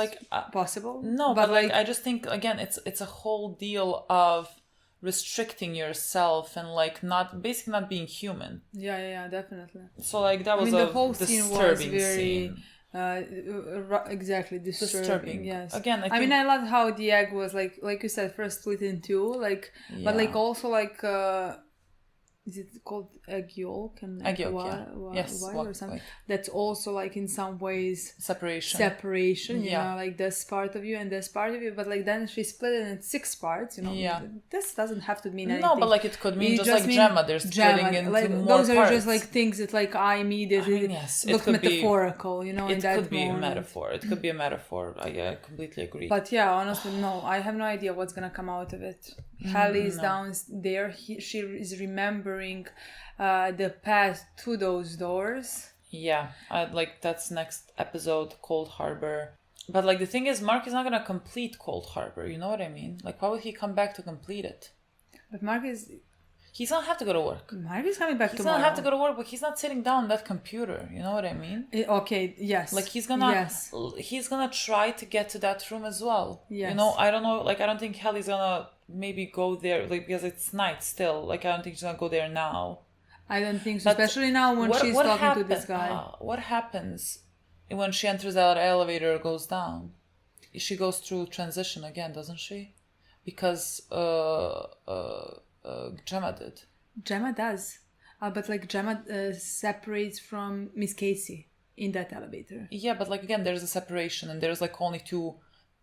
possible. No, but like, I just think, again, it's a whole deal of restricting yourself and, like, not being human. Yeah, definitely. So, like, that was the whole scene was very... scene. Exactly disturbing. Yes. Again, I mean, I love how the egg was like you said, first split in 2, but like also like is it called egg yolk and egg yolk? Yes, or something. That's also like in some ways separation. Like this part of you and this part of you, but like then she split it in 6 parts. This doesn't have to mean anything. No, but like it could mean just like Gemma. They're splitting into like, more those parts. are just like things that like I immediately look metaphorical. In it that could be moment. a metaphor. It could be a metaphor. I completely agree. But yeah, honestly, no, I have no idea what's gonna come out of it. Hallie is down there. She is remembering the path to those doors. Yeah, like that's next episode, Cold Harbor. But like the thing is, Mark is not gonna complete Cold Harbor. You know what I mean? Like, why would he come back to complete it? But Mark is... He's gonna have to go to work. Mark is coming back tomorrow. He's gonna have to go to work, but he's not sitting down on that computer. You know what I mean? Okay, yes. Like he's gonna try to get to that room as well. Yes. I don't know. Like I don't think Hallie's gonna maybe go there. Like because it's night still. Like I don't think she's gonna go there now. I don't think so, especially now when she's talking to this guy. What happens when she enters that elevator or goes down? She goes through transition again, doesn't she? Because Gemma did. Gemma does. But like Gemma separates from Miss Casey in that elevator. Yeah, but like again, there's a separation and there's like only 2...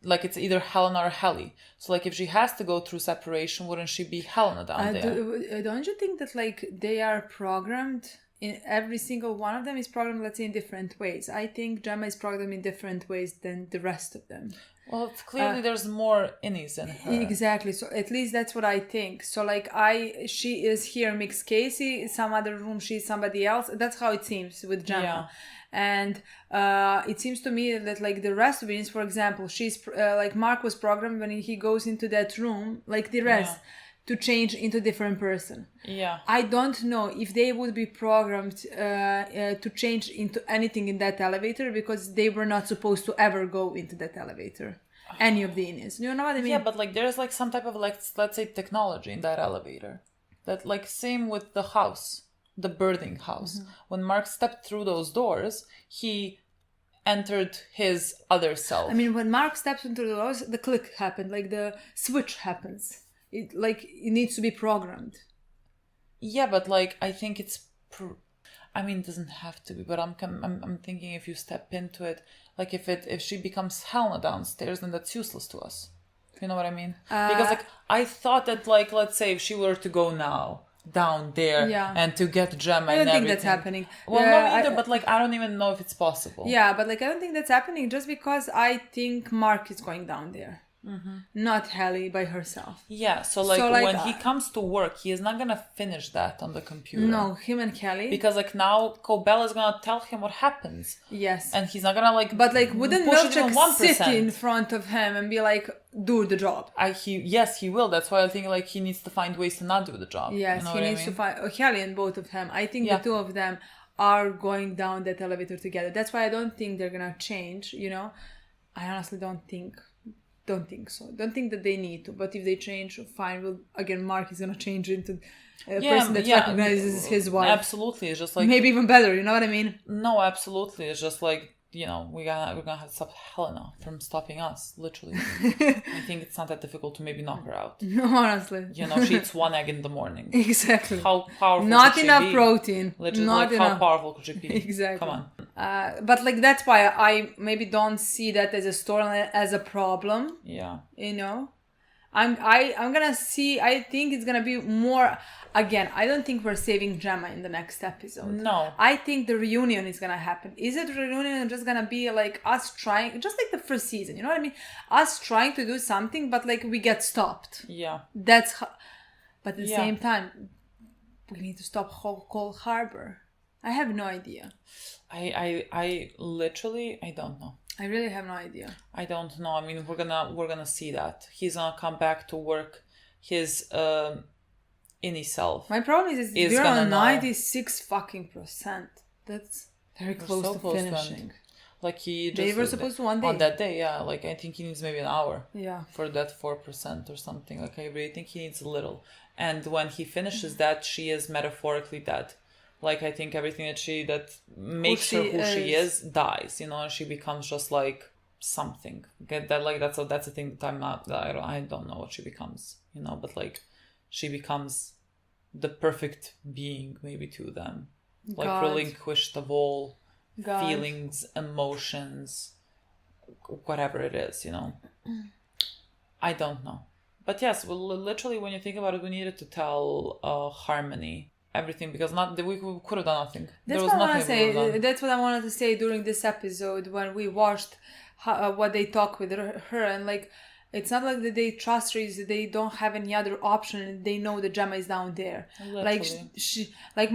Like it's either Helena or Hallie. So like if she has to go through separation, wouldn't she be Helena down there? Don't you think that like they are programmed in every single one of them is programmed, let's say, in different ways? I think Gemma is programmed in different ways than the rest of them. Well, clearly there's more innies in her. Exactly. So at least that's what I think. So like she is here, Miss Casey, some other room, she's somebody else. That's how it seems with Gemma. Yeah. And it seems to me that like the rest of it, for example, she's like Mark was programmed when he goes into that room, like the rest, to change into a different person. Yeah. I don't know if they would be programmed to change into anything in that elevator because they were not supposed to ever go into that elevator. Any of the Indians. You know what I mean? Yeah, but like there's like some type of like, let's say, technology in that elevator. That like same with the house. The birthing house. Mm-hmm. When Mark stepped through those doors, he entered his other self. I mean, when Mark steps into the doors, the click happened, like the switch happens. It needs to be programmed. Yeah, but like I think it's. It doesn't have to be, but I'm thinking if you step into it, like if she becomes Helena downstairs, then that's useless to us. You know what I mean? Because like I thought that like let's say if she were to go now. down there and to get Gemma. I don't and think everything. that's happening. Well, no either, but like I don't even know if it's possible. Yeah, but like I don't think that's happening just because I think Mark is going down there. Not Hallie by herself. Yeah, so like when he comes to work, he is not gonna finish that on the computer. No, him and Hallie. Because like now Cobell is gonna tell him what happens. Yes. And he's not gonna like. But like, wouldn't Milch sit in front of him and be like, do the job? Yes, he will. That's why I think like he needs to find ways to not do the job. Yes, you know he needs to find Hallie and both of them. I think the two of them are going down that elevator together. That's why I don't think they're gonna change. You know, I honestly don't think so. Don't think that they need to. But if they change, fine. Well, again, Mark is gonna change into a person that recognizes his wife. Absolutely, it's just like maybe even better. You know what I mean? No, absolutely. It's just like, you know, we're gonna have to stop Helena from stopping us. Literally, I think it's not that difficult to maybe knock her out. No, honestly, you know, she eats one egg in the morning. Exactly. How powerful? Not enough protein. Literally, not like enough. How powerful could she be? Exactly. Come on. But like that's why I maybe don't see that as a storyline as a problem. Yeah. You know, I'm gonna see. I think it's gonna be more. Again, I don't think we're saving Gemma in the next episode. No. I think the reunion is gonna happen. Is it reunion just gonna be like us trying, just like the first season? You know what I mean? Us trying to do something, but like we get stopped. Yeah. That's. But at the same time, we need to stop Cold Harbor. I have no idea. I literally I don't know. I really have no idea. I don't know. I mean, we're gonna see that he's gonna come back to work. His inner self. My problem is we're on 96%. That's very close to finishing. Like he just they were supposed to one day on that day. Yeah, like I think he needs maybe an hour. Yeah. For that 4% or something. Like I really think he needs a little. And when he finishes that, she is metaphorically dead. Like I think everything that makes her who she is dies, you know, and she becomes just like something. Get that? Like that's a thing that I'm not. That I don't know what she becomes, you know. But like, she becomes the perfect being maybe to them, like relinquished of all feelings, emotions, whatever it is, you know. I don't know, but yes, well, literally when you think about it, we needed to tell Harmony everything because we could have done nothing. That's what I want to say. That's what I wanted to say during this episode when we watched what they talk with her and like it's not like that they trust her, is that they don't have any other option and they know that Gemma is down there. Literally. Like she like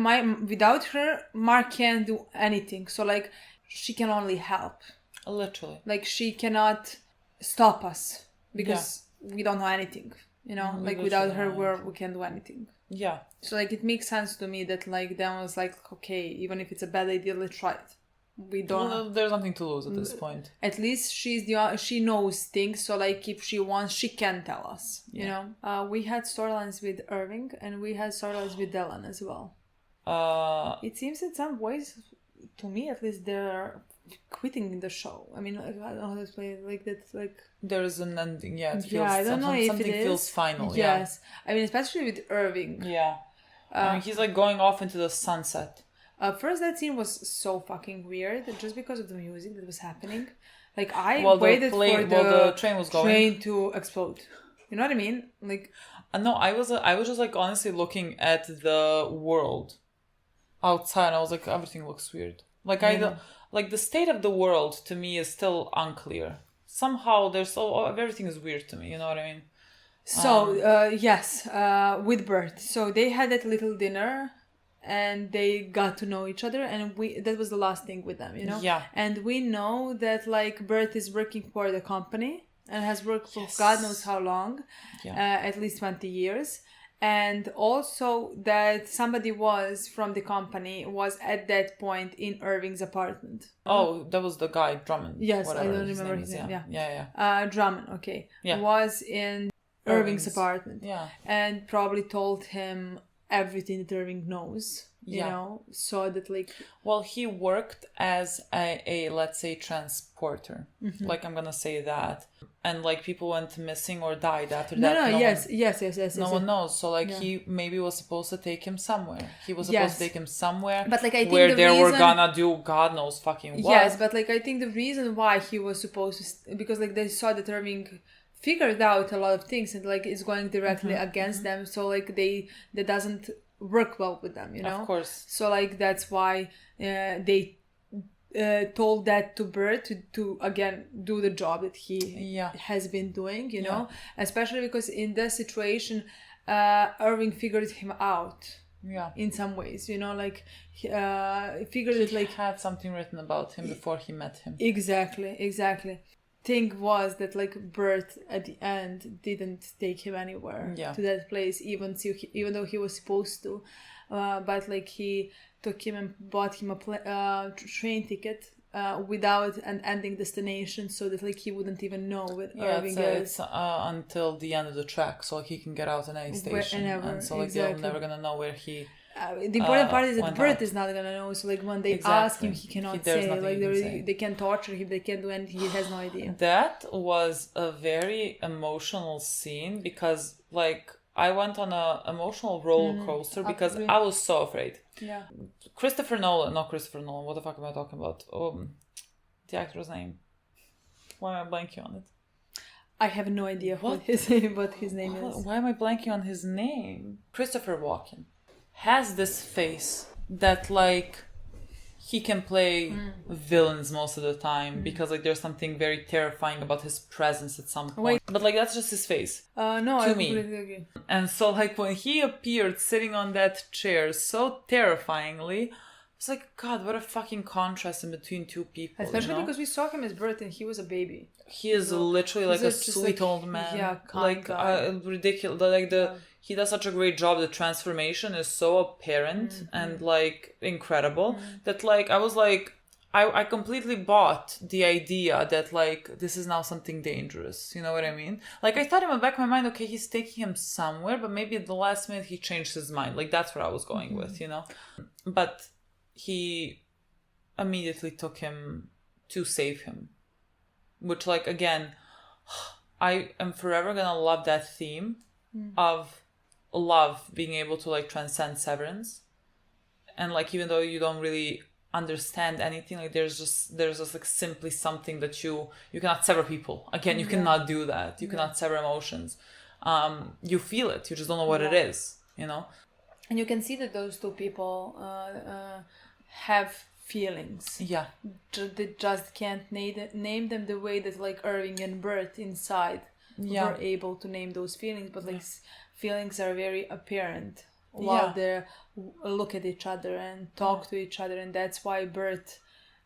without her Mark can't do anything, so like she can only help. Literally, like she cannot stop us because we don't know anything, you know. Like without her we can't do anything. Yeah. So like it makes sense to me that like Dan was like, okay, even if it's a bad idea, let's try it. We don't. Well, there's nothing to lose at this point. At least she knows things, so like if she wants, she can tell us. You know. We had storylines with Irving and we had storylines with Dylan as well. It seems in some ways, to me at least, they're quitting the show. I mean, I don't know how to explain it. Like that's like there's an ending. Yeah, it feels, I don't know if something it feels final. Yes, I mean especially with Irving. Yeah, I mean he's like going off into the sunset. First, that scene was so fucking weird, just because of the music that was happening. Like I waited for the train was going to explode. You know what I mean? Like, no, I was just like honestly looking at the world outside. And I was like, everything looks weird. Like like the state of the world to me is still unclear. Somehow everything is weird to me. You know what I mean? So yes, with Bert. So they had that little dinner. And they got to know each other, and that was the last thing with them, you know. Yeah. And we know that like Bert is working for the company and has worked for God knows how long, at least 20 years, and also that somebody was from the company was at that point in Irving's apartment. Oh, that was the guy Drummond. Yes, I don't remember his name. Yeah. Drummond. Okay. Yeah. Was in Irving's apartment. Yeah. And probably told him everything that Irving knows, you know, so that like... Well, he worked as a let's say, transporter. Mm-hmm. Like, I'm gonna say that. And, like, people went missing or died after that. Yes. No one knows. So, like, he maybe was supposed to take him somewhere. He was supposed to take him somewhere but, like, I think where they were gonna do God knows fucking what. Yes, but, like, I think the reason why he was supposed to... Because, like, they saw that Irving figured out a lot of things and like is going directly against them, so like that doesn't work well with them, you know. Of course. So like that's why they told that to Bert to again do the job that he has been doing, you know, especially because in that situation Irving figured him out in some ways, you know, like he figured it, like had something written about him before he met him. Exactly. Thing was that like Bert at the end didn't take him anywhere to that place, even though he was supposed to, but like he took him and bought him a train ticket without an ending destination, so that like he wouldn't even know where Irving is. It's until the end of the track, so he can get out in any station, and so like they're never gonna know where he. The important part is that Bert is not gonna know. So like when they ask him, he cannot say. Like they can torture him, they can't do anything. He has no idea. That was a very emotional scene because like I went on a emotional roller coaster because I was so afraid. Yeah. Not Christopher Nolan. What the fuck am I talking about? The actor's name. Why am I blanking on it? I have no idea what his name is. Why am I blanking on his name? Christopher Walken has this face that like he can play villains most of the time because like there's something very terrifying about his presence at some point. But like that's just his face. No, to I me. completely agree. And so like when he appeared sitting on that chair so terrifyingly, it's like, God, what a fucking contrast in between two people. Especially because we saw him as Bert and he was a baby. He is literally like a sweet old man. Yeah, like ridiculous. Like he does such a great job. The transformation is so apparent and like incredible that like I was like I completely bought the idea that like this is now something dangerous. You know what I mean? Like I thought in the back of my mind, okay, he's taking him somewhere, but maybe at the last minute he changed his mind. Like that's where I was going with, you know. But he immediately took him to save him, which like again, I am forever gonna love that theme of love being able to like transcend severance, and like even though you don't really understand anything, like there's just like simply something that you cannot sever people. Again, you cannot do that. You cannot sever emotions. You feel it. You just don't know what it is. You know. And you can see that those two people have feelings. Yeah. They just can't name them the way that like Irving and Bert inside were able to name those feelings. But like feelings are very apparent while they look at each other and talk to each other. And that's why Bert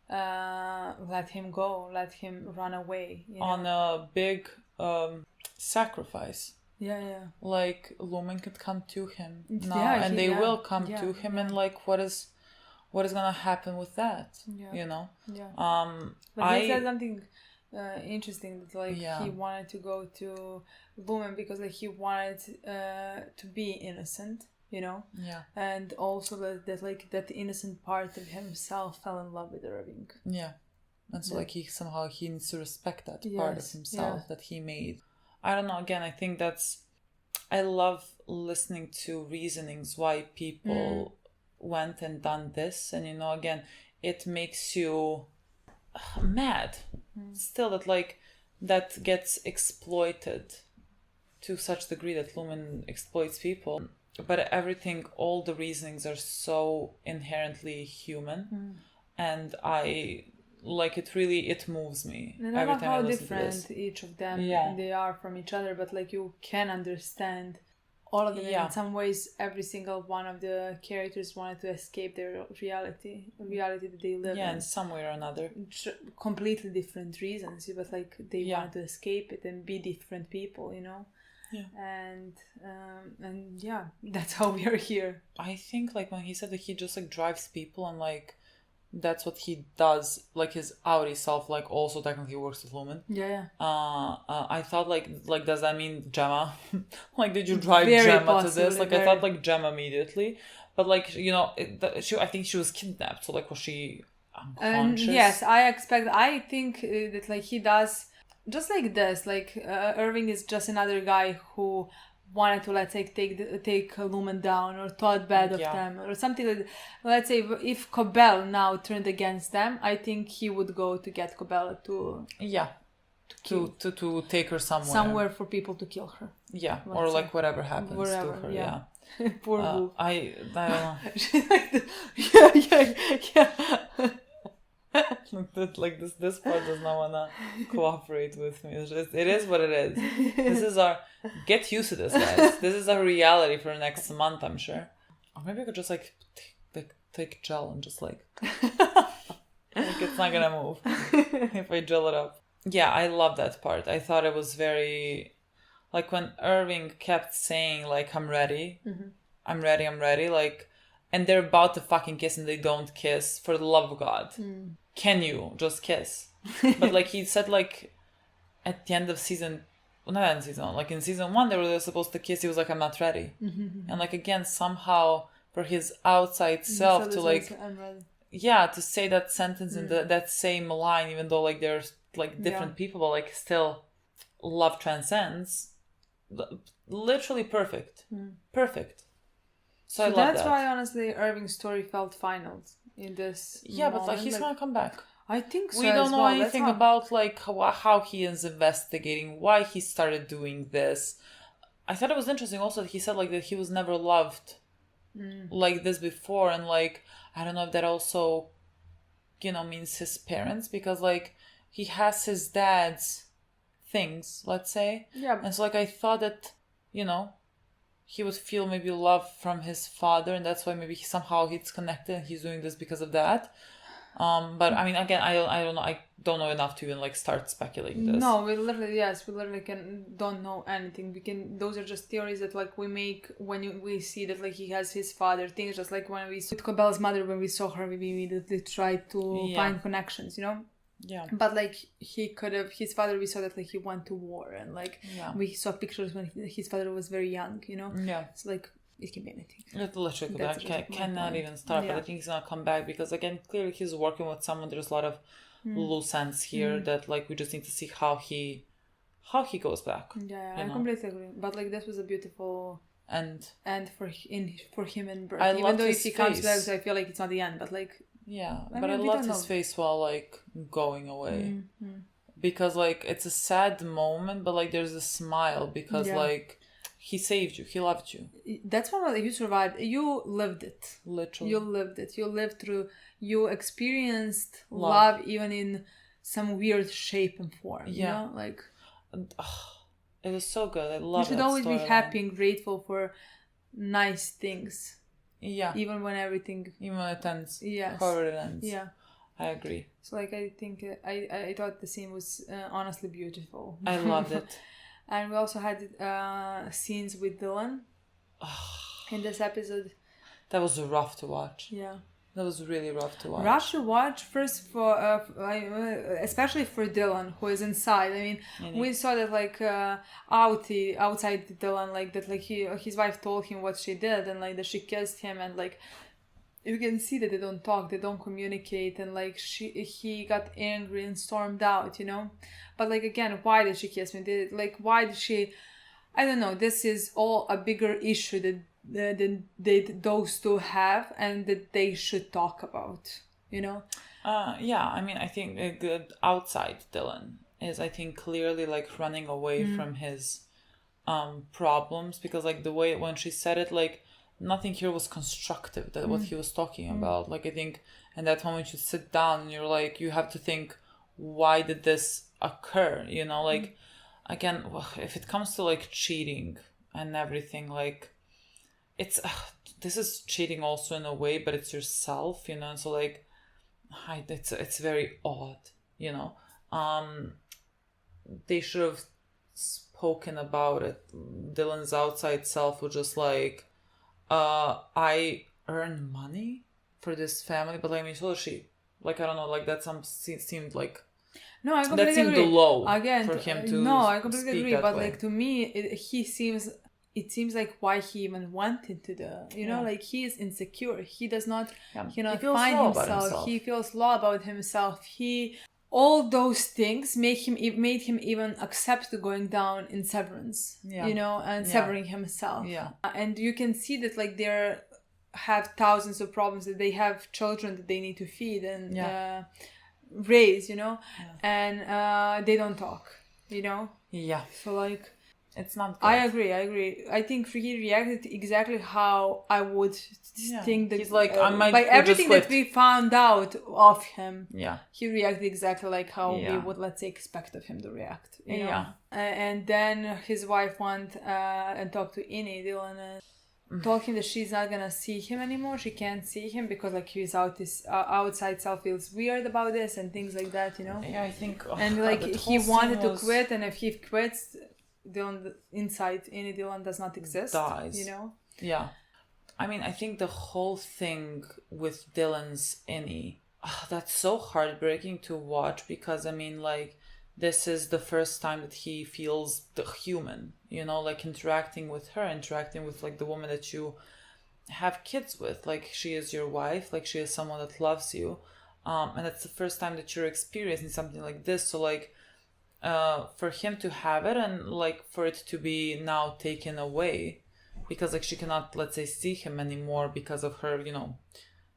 let him go, let him run away. You know? On a big sacrifice. Yeah. Like Lumen could come to him now, and they will come to him, and like what is gonna happen with that? You know. Yeah. But he said something interesting that like he wanted to go to Lumen because like he wanted to be innocent, you know. Yeah. And also that like that innocent part of himself fell in love with Irving. Yeah. And so like he needs to respect that part of himself that he made. I don't know, again, I think I love listening to reasonings why people went and done this. And, you know, again, it makes you mad. Still that, like, that gets exploited to such degree that Lumen exploits people. But everything, all the reasonings are so inherently human. And it moves me. And I love how different each of them they are from each other, but like you can understand all of them. In some ways, every single one of the characters wanted to escape their reality, the reality that they live in. Yeah, in some way or another. Completely different reasons, but like they wanted to escape it and be different people, you know. Yeah. And that's how we are here. I think like when he said that he just like drives people and like that's what he does, like his outie self like also technically works with Lumen. I thought like does that mean Gemma? Like did you drive Gemma to this? Like I thought like Gemma immediately, but like you know I think she was kidnapped, so like was she unconscious? Yes, I think that like he does just like this, like Irving is just another guy who wanted to, let's say, take Lumen down or thought bad of them or something like that. Let's say if Cobell now turned against them, I think he would go to get Cobell to to take her somewhere for people to kill her. Yeah, or like whatever happens to her. Yeah. Poor Boo. I don't know. yeah. Like this part does not wanna cooperate with me. It is what it is. This is our get used to this, guys. This is our reality for next month, I'm sure. Or maybe I could just like take gel and just like it's not gonna move if I gel it up. Yeah, I love that part. I thought it was very like when Irving kept saying like I'm ready, I'm ready, like, and they're about to fucking kiss and they don't kiss. For the love of God, can you just kiss? But like he said, like at the end of like in season 1 they were supposed to kiss. He was like, I'm not ready, and like again somehow for his outside self to like to say that sentence in that same line, even though like they're like different people, but like still love transcends. Literally perfect. So I love that's that. why honestly Irving's story felt final in this but like he's gonna come back. I think so. We don't know anything about like how he is investigating, why he started doing this. I thought it was interesting also that he said like that he was never loved like this before, and like I don't know if that also means his parents, because like he has his dad's things, let's say, and so like I thought that he would feel maybe love from his father, and that's why maybe somehow he's connected and he's doing this because of that. But I mean, again, I don't know. I don't know enough to even like start speculating this. No, we literally don't know anything. Those are just theories that like we make when we see that like he has his father things. Just like when we saw Bella's mother, when we saw her, we immediately tried to find connections. Yeah. But like his father, we saw that like he went to war, and like we saw pictures when his father was very young. Yeah. So like. It can be anything. It literally cannot even start, but I think he's gonna come back because again, clearly he's working with someone. There's a lot of loose ends here that like we just need to see how he goes back. Yeah, I completely agree. But like this was a beautiful end for him and Bert. Even though if he comes back, so I feel like it's not the end. But like I loved his face while like going away because like it's a sad moment, but like there's a smile because like. He saved you. He loved you. That's why you survived. You lived it. Literally. You lived it. You lived through. You experienced love even in some weird shape and form. Yeah. Like. It was so good. I love it. You should always be happy and grateful for nice things. Yeah. Even when it ends. Yes. However it ends. Yeah. I agree. So like I think I thought the scene was honestly beautiful. I loved it. And we also had scenes with Dylan in this episode. That was rough to watch. Yeah. That was really rough to watch. Rough to watch first for, especially for Dylan, who is inside. I mean, we saw that like outside Dylan, like that, like his wife told him what she did, and like that she kissed him, and like you can see that they don't talk, they don't communicate, and like he got angry and stormed out, But like again, why did she kiss me? Why did she? I don't know. This is all a bigger issue that those two have, and that they should talk about. I mean, I think a good outside Dylan is, I think, clearly like running away from his problems, because like the way when she said it, like. Nothing here was constructive, that what he was talking about. Like I think in that moment you sit down and you're like, you have to think, why did this occur? Like again, if it comes to like cheating and everything, like it's this is cheating also in a way, but it's yourself, and so like it's very odd, they should have spoken about it. Dylan's outside self was just like, I earn money for this family, but like, I mean, so does she. Like, I don't know, like that seemed like. No, I completely agree. That seemed low again for him to. No, I completely agree. But way. Like to me, it seems like why he even wanted to do. Like he is insecure. He does not. He cannot find himself. He feels low about himself. All those things made him even accept going down in Severance, and severing himself. Yeah. And you can see that like they have thousands of problems, that they have children that they need to feed, and raised, you know, and they don't talk, you know. Yeah. So like, it's not good. I agree. I think he reacted exactly how I would think that he's like, I might by everything just that we found out of him. Yeah. He reacted exactly like how we would, let's say, expect of him to react. You know? Yeah. And then his wife went and talked to Dylan and told him that she's not gonna see him anymore. She can't see him because like his outside self feels weird about this and things like that. You know. Yeah, I think. And like he wanted to quit, and if he quits, Dylan inside Dylan does not exist. Dies. You know. Yeah. I mean, I think the whole thing with Dylan's that's so heartbreaking to watch because, I mean, like, this is the first time that he feels the human, you know, like interacting with her, interacting with, like, the woman that you have kids with. Like, she is your wife, like, she is someone that loves you. And it's the first time that you're experiencing something like this. So, like, for him to have it and, like, for it to be now taken away, because like she cannot, let's say, see him anymore because of her, you know,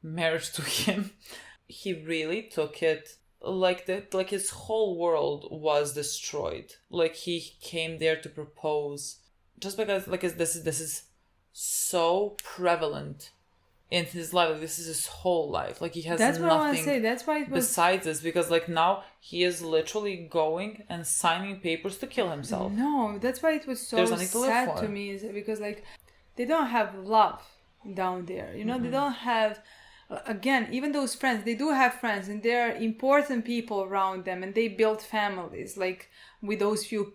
marriage to him. He really took it like that, like his whole world was destroyed. Like he came there to propose just because like this is so prevalent in his life. Like, this is his whole life. Like he has That's what I want to nothing say. That's why it was besides this, because like now he is literally going and signing papers to kill himself. No, that's why it was so There's nothing to live sad for. to me is because like they don't have love down there, you know. They don't have, again, even those friends, they do have friends and there are important people around them and they build families like with those few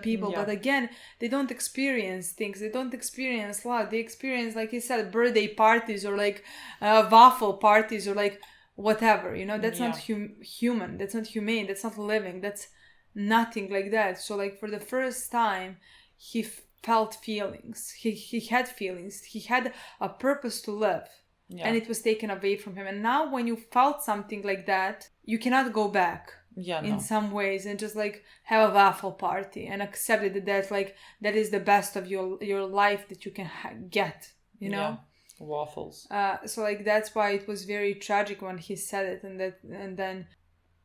people. Yeah. But again, they don't experience things, they don't experience love. They experience, like you said, birthday parties or like waffle parties or like whatever, you know. That's not human, that's not humane, that's not living, that's nothing like that. So like for the first time he felt feelings, he had feelings, he had a purpose to live, and it was taken away from him. And now when you felt something like that, you cannot go back in some ways and just like have a waffle party and accept it that like that is the best of your life that you can get, you know. Waffles. So like that's why it was very tragic when he said it, and then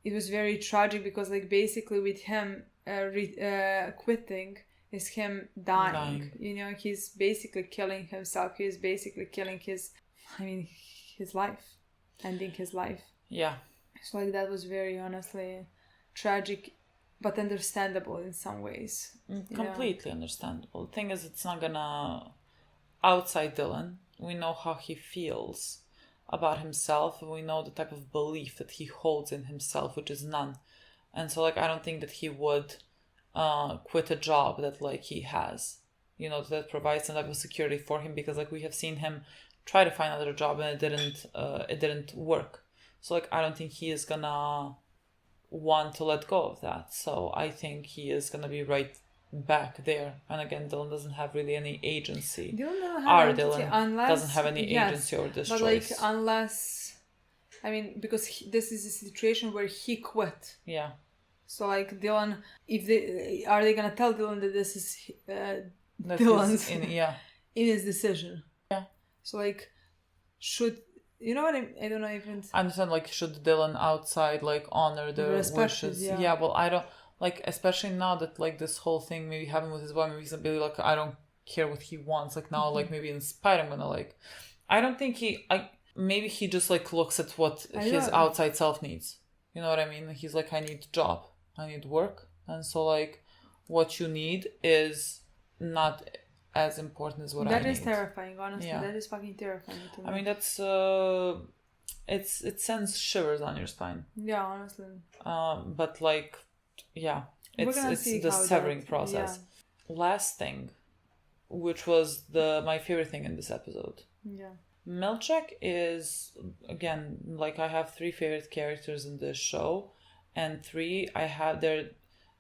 it was very tragic because like basically with him quitting is him dying. You know, he's basically killing himself. He's basically killing his life, ending his life. Yeah. So like that was very honestly tragic, but understandable in some ways. Completely understandable. The thing is, it's not gonna outside Dylan. We know how he feels about himself. We know the type of belief that he holds in himself, which is none. And so like I don't think that he would quit a job that like he has, you know, that provides some type of security for him, because like we have seen him try to find another job and it didn't work. So like I don't think he is gonna want to let go of that. So I think he is gonna be right back there. And again, Dylan doesn't have really any agency. Dylan doesn't have any agency over this but choice. Like unless, I mean, because this is a situation where he quit. Yeah. So like Dylan, are they gonna tell Dylan that this is Dylan's in his decision? Yeah. So like, should you know what I don't know even. I understand. Like, should Dylan outside like honor the wishes? Yeah. Well, I don't like, especially now that like this whole thing maybe happened with his wife. Maybe he's gonna be like, I don't care what he wants. Like now, like maybe in spite, I'm gonna like. I don't think maybe he just like looks at what his outside self needs. You know what I mean? He's like, I need a job, I need work, and so like, what you need is not as important as what I need. That is terrifying, honestly. Yeah. That is fucking terrifying to me. I mean, that's it sends shivers on your spine. Yeah, honestly. But like, yeah, it's the severing process. Yeah. Last thing, which was my favorite thing in this episode. Yeah. Milch is, again, like I have 3 favorite characters in this show, and 3 I have the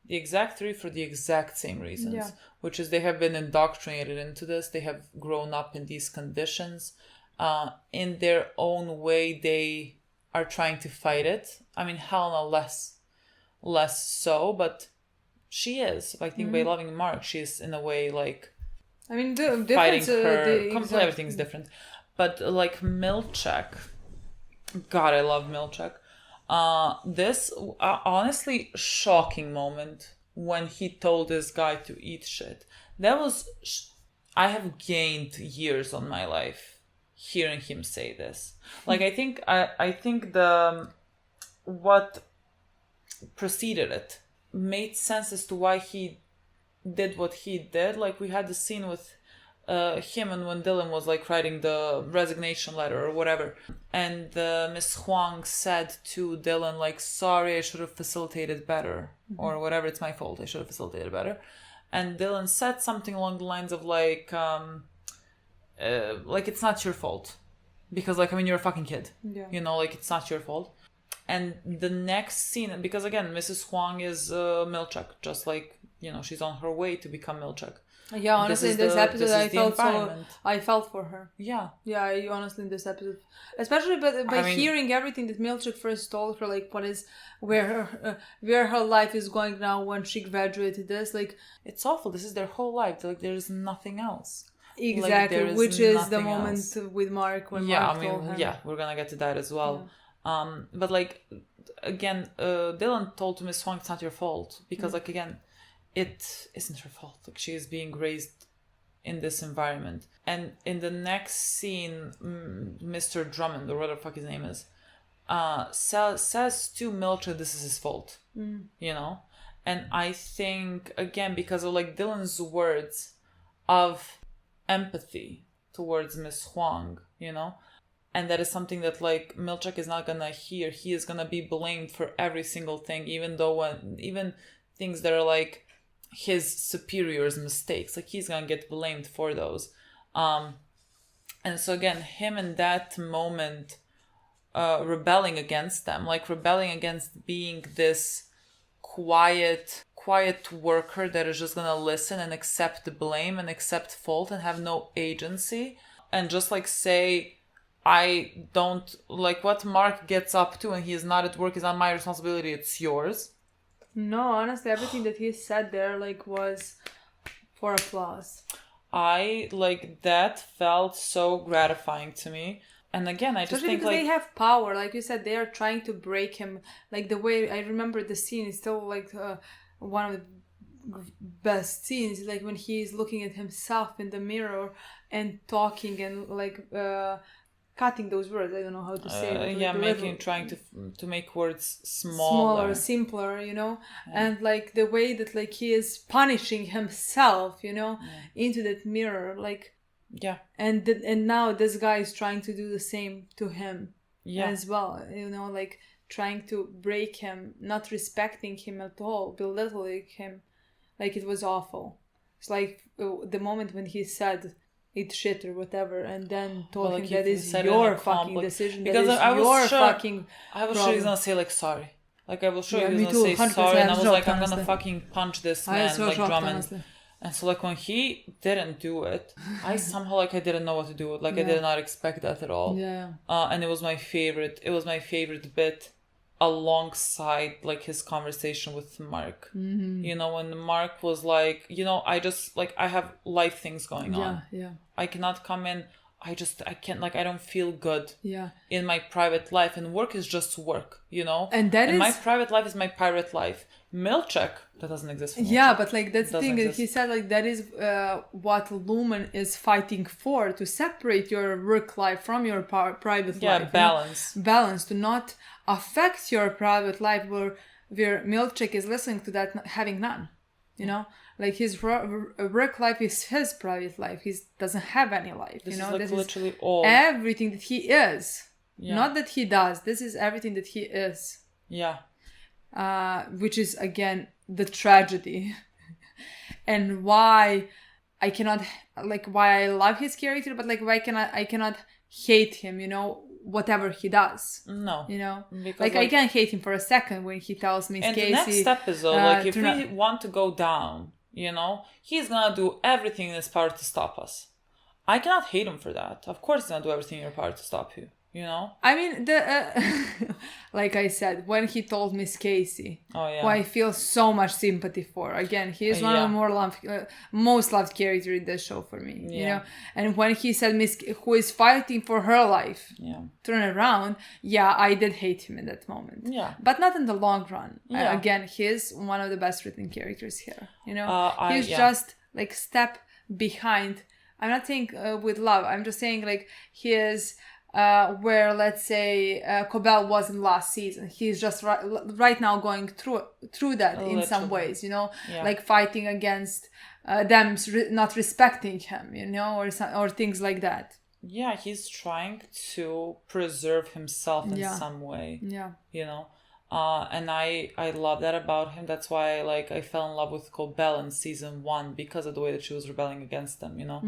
exact 3 for the exact same reasons, which is they have been indoctrinated into this. They have grown up in these conditions. In their own way, they are trying to fight it. I mean, Helena less so, but she is. I think by loving Mark, she's in a way like, I mean, fighting her. Completely, everything's different. But like Milch, God, I love Milch. This honestly shocking moment when he told this guy to eat shit. That was I have gained years on my life hearing him say this. Like I think the what preceded it made sense as to why he did what he did. Like we had the scene with him and when Dylan was like writing the resignation letter or whatever, and Miss Huang said to Dylan like, sorry, I should have facilitated better, or whatever, it's my fault, I should have facilitated better. And Dylan said something along the lines of like it's not your fault because like, I mean, you're a fucking kid, you know, like it's not your fault. And the next scene, because again, Mrs. Huang is Milchak, just like, you know, she's on her way to become Milchak. Yeah, honestly, in this episode, I felt for her. Yeah, honestly, in this episode, especially by hearing everything that Milchak first told her, like where her life is going now when she graduated. This, like, it's awful. This is their whole life. Like, there's nothing else. Exactly, like, which is the moment with Mark when Mark told her. Yeah, we're gonna get to that as well. Yeah. But like, again, Dylan told to Miss Huang, it's not your fault because, like, again, it isn't her fault. Like, she is being raised in this environment. And in the next scene, Mr. Drummond, or whatever the fuck his name is, says to Milch that this is his fault. You know? And I think, again, because of like Dylan's words of empathy towards Miss Huang, you know? And that is something that like Milchak is not gonna hear. He is gonna be blamed for every single thing, even things that are like his superior's mistakes, like he's gonna get blamed for those. And so again, him in that moment rebelling against them, like rebelling against being this quiet worker that is just gonna listen and accept the blame and accept fault and have no agency, and just like say, I don't like what Mark gets up to and he is not at work is not my responsibility, it's yours. No, honestly, everything that he said there like was for applause. I like that felt so gratifying to me. And again, I just think because like they have power, like you said, they are trying to break him. Like the way I remember the scene is still like one of the best scenes, like when he is looking at himself in the mirror and talking and like cutting those words. I don't know how to say it. Trying to make words smaller, simpler, you know, and like the way that like he is punishing himself, you know, into that mirror, like and now this guy is trying to do the same to him as well, you know, like trying to break him, not respecting him at all, belittling him, like it was awful. It's like the moment when he said eat shit or whatever, and then told him that is your fucking decision, because I was sure he's gonna say like sorry, like I was sure he was gonna say sorry, and I was like, I'm gonna fucking punch this man like Drummond. And so like when he didn't do it, I somehow like I didn't know what to do with, like I did not expect that at all. And it was my favorite bit alongside like his conversation with Mark. You know, when Mark was like, you know, I just like I have life things going on. I cannot come in. I can't, like, I don't feel good in my private life, and work is just work, you know? And my private life is my private life. Milchak, that doesn't exist for Milchak. But like that's the thing that he said, like that is what Lumen is fighting for, to separate your work life from your private life. Balance. You know? Balance, to not affect your private life, where Milchak is listening to that, having none, you know? Like his work life is his private life. He doesn't have any life. This you know, is like this literally is all everything that he is. Not that he does. This is everything that he is. Which is again the tragedy, and why I cannot why I love his character, but like why I cannot hate him. You know, whatever he does. No, you know, like I can't hate him for a second when he tells me. And Casey, the next episode, like if we want to go down, you know, he's gonna do everything in his power to stop us. I cannot hate him for that. Of course, he's gonna do everything in your power to stop you. you know? I mean, like I said, when he told Miss Casey, who I feel so much sympathy for. Again, he is one of the most loved characters in the show for me, you know? And when he said who is fighting for her life, turn around, I did hate him in that moment. Yeah. But not in the long run. Again, he's one of the best written characters here, you know? He's just like step behind. I'm not saying with love. I'm just saying like he is where, let's say, Cobell was in last season. He's just right now going through that in some ways, you know, like fighting against them not respecting him, you know, or things like that. Yeah, he's trying to preserve himself in some way. Yeah, you know. And I love that about him. That's why I fell in love with Cobell in season 1 because of the way that she was rebelling against them, you know.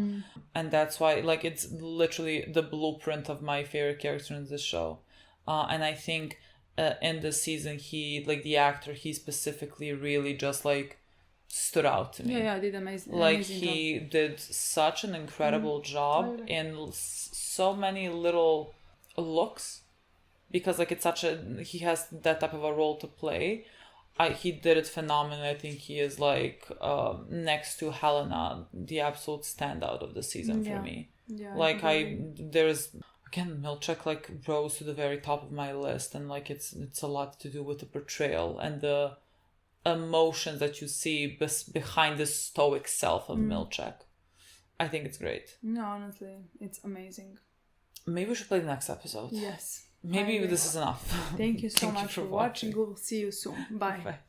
And that's why it's literally the blueprint of my favorite character in this show. And I think in this season he the actor, he specifically really just stood out to me. Did amazing. He did such an incredible job in so many little looks. Because he has that type of a role to play. He did it phenomenally. I think he is next to Helena, the absolute standout of the season for me. There's again, Milch rose to the very top of my list, and it's a lot to do with the portrayal and the emotions that you see behind the stoic self of Milch. I think it's great. No, honestly, it's amazing. Maybe we should play the next episode. Yes. Maybe this is enough. Thank you so much for watching. We'll see you soon. Bye. Bye.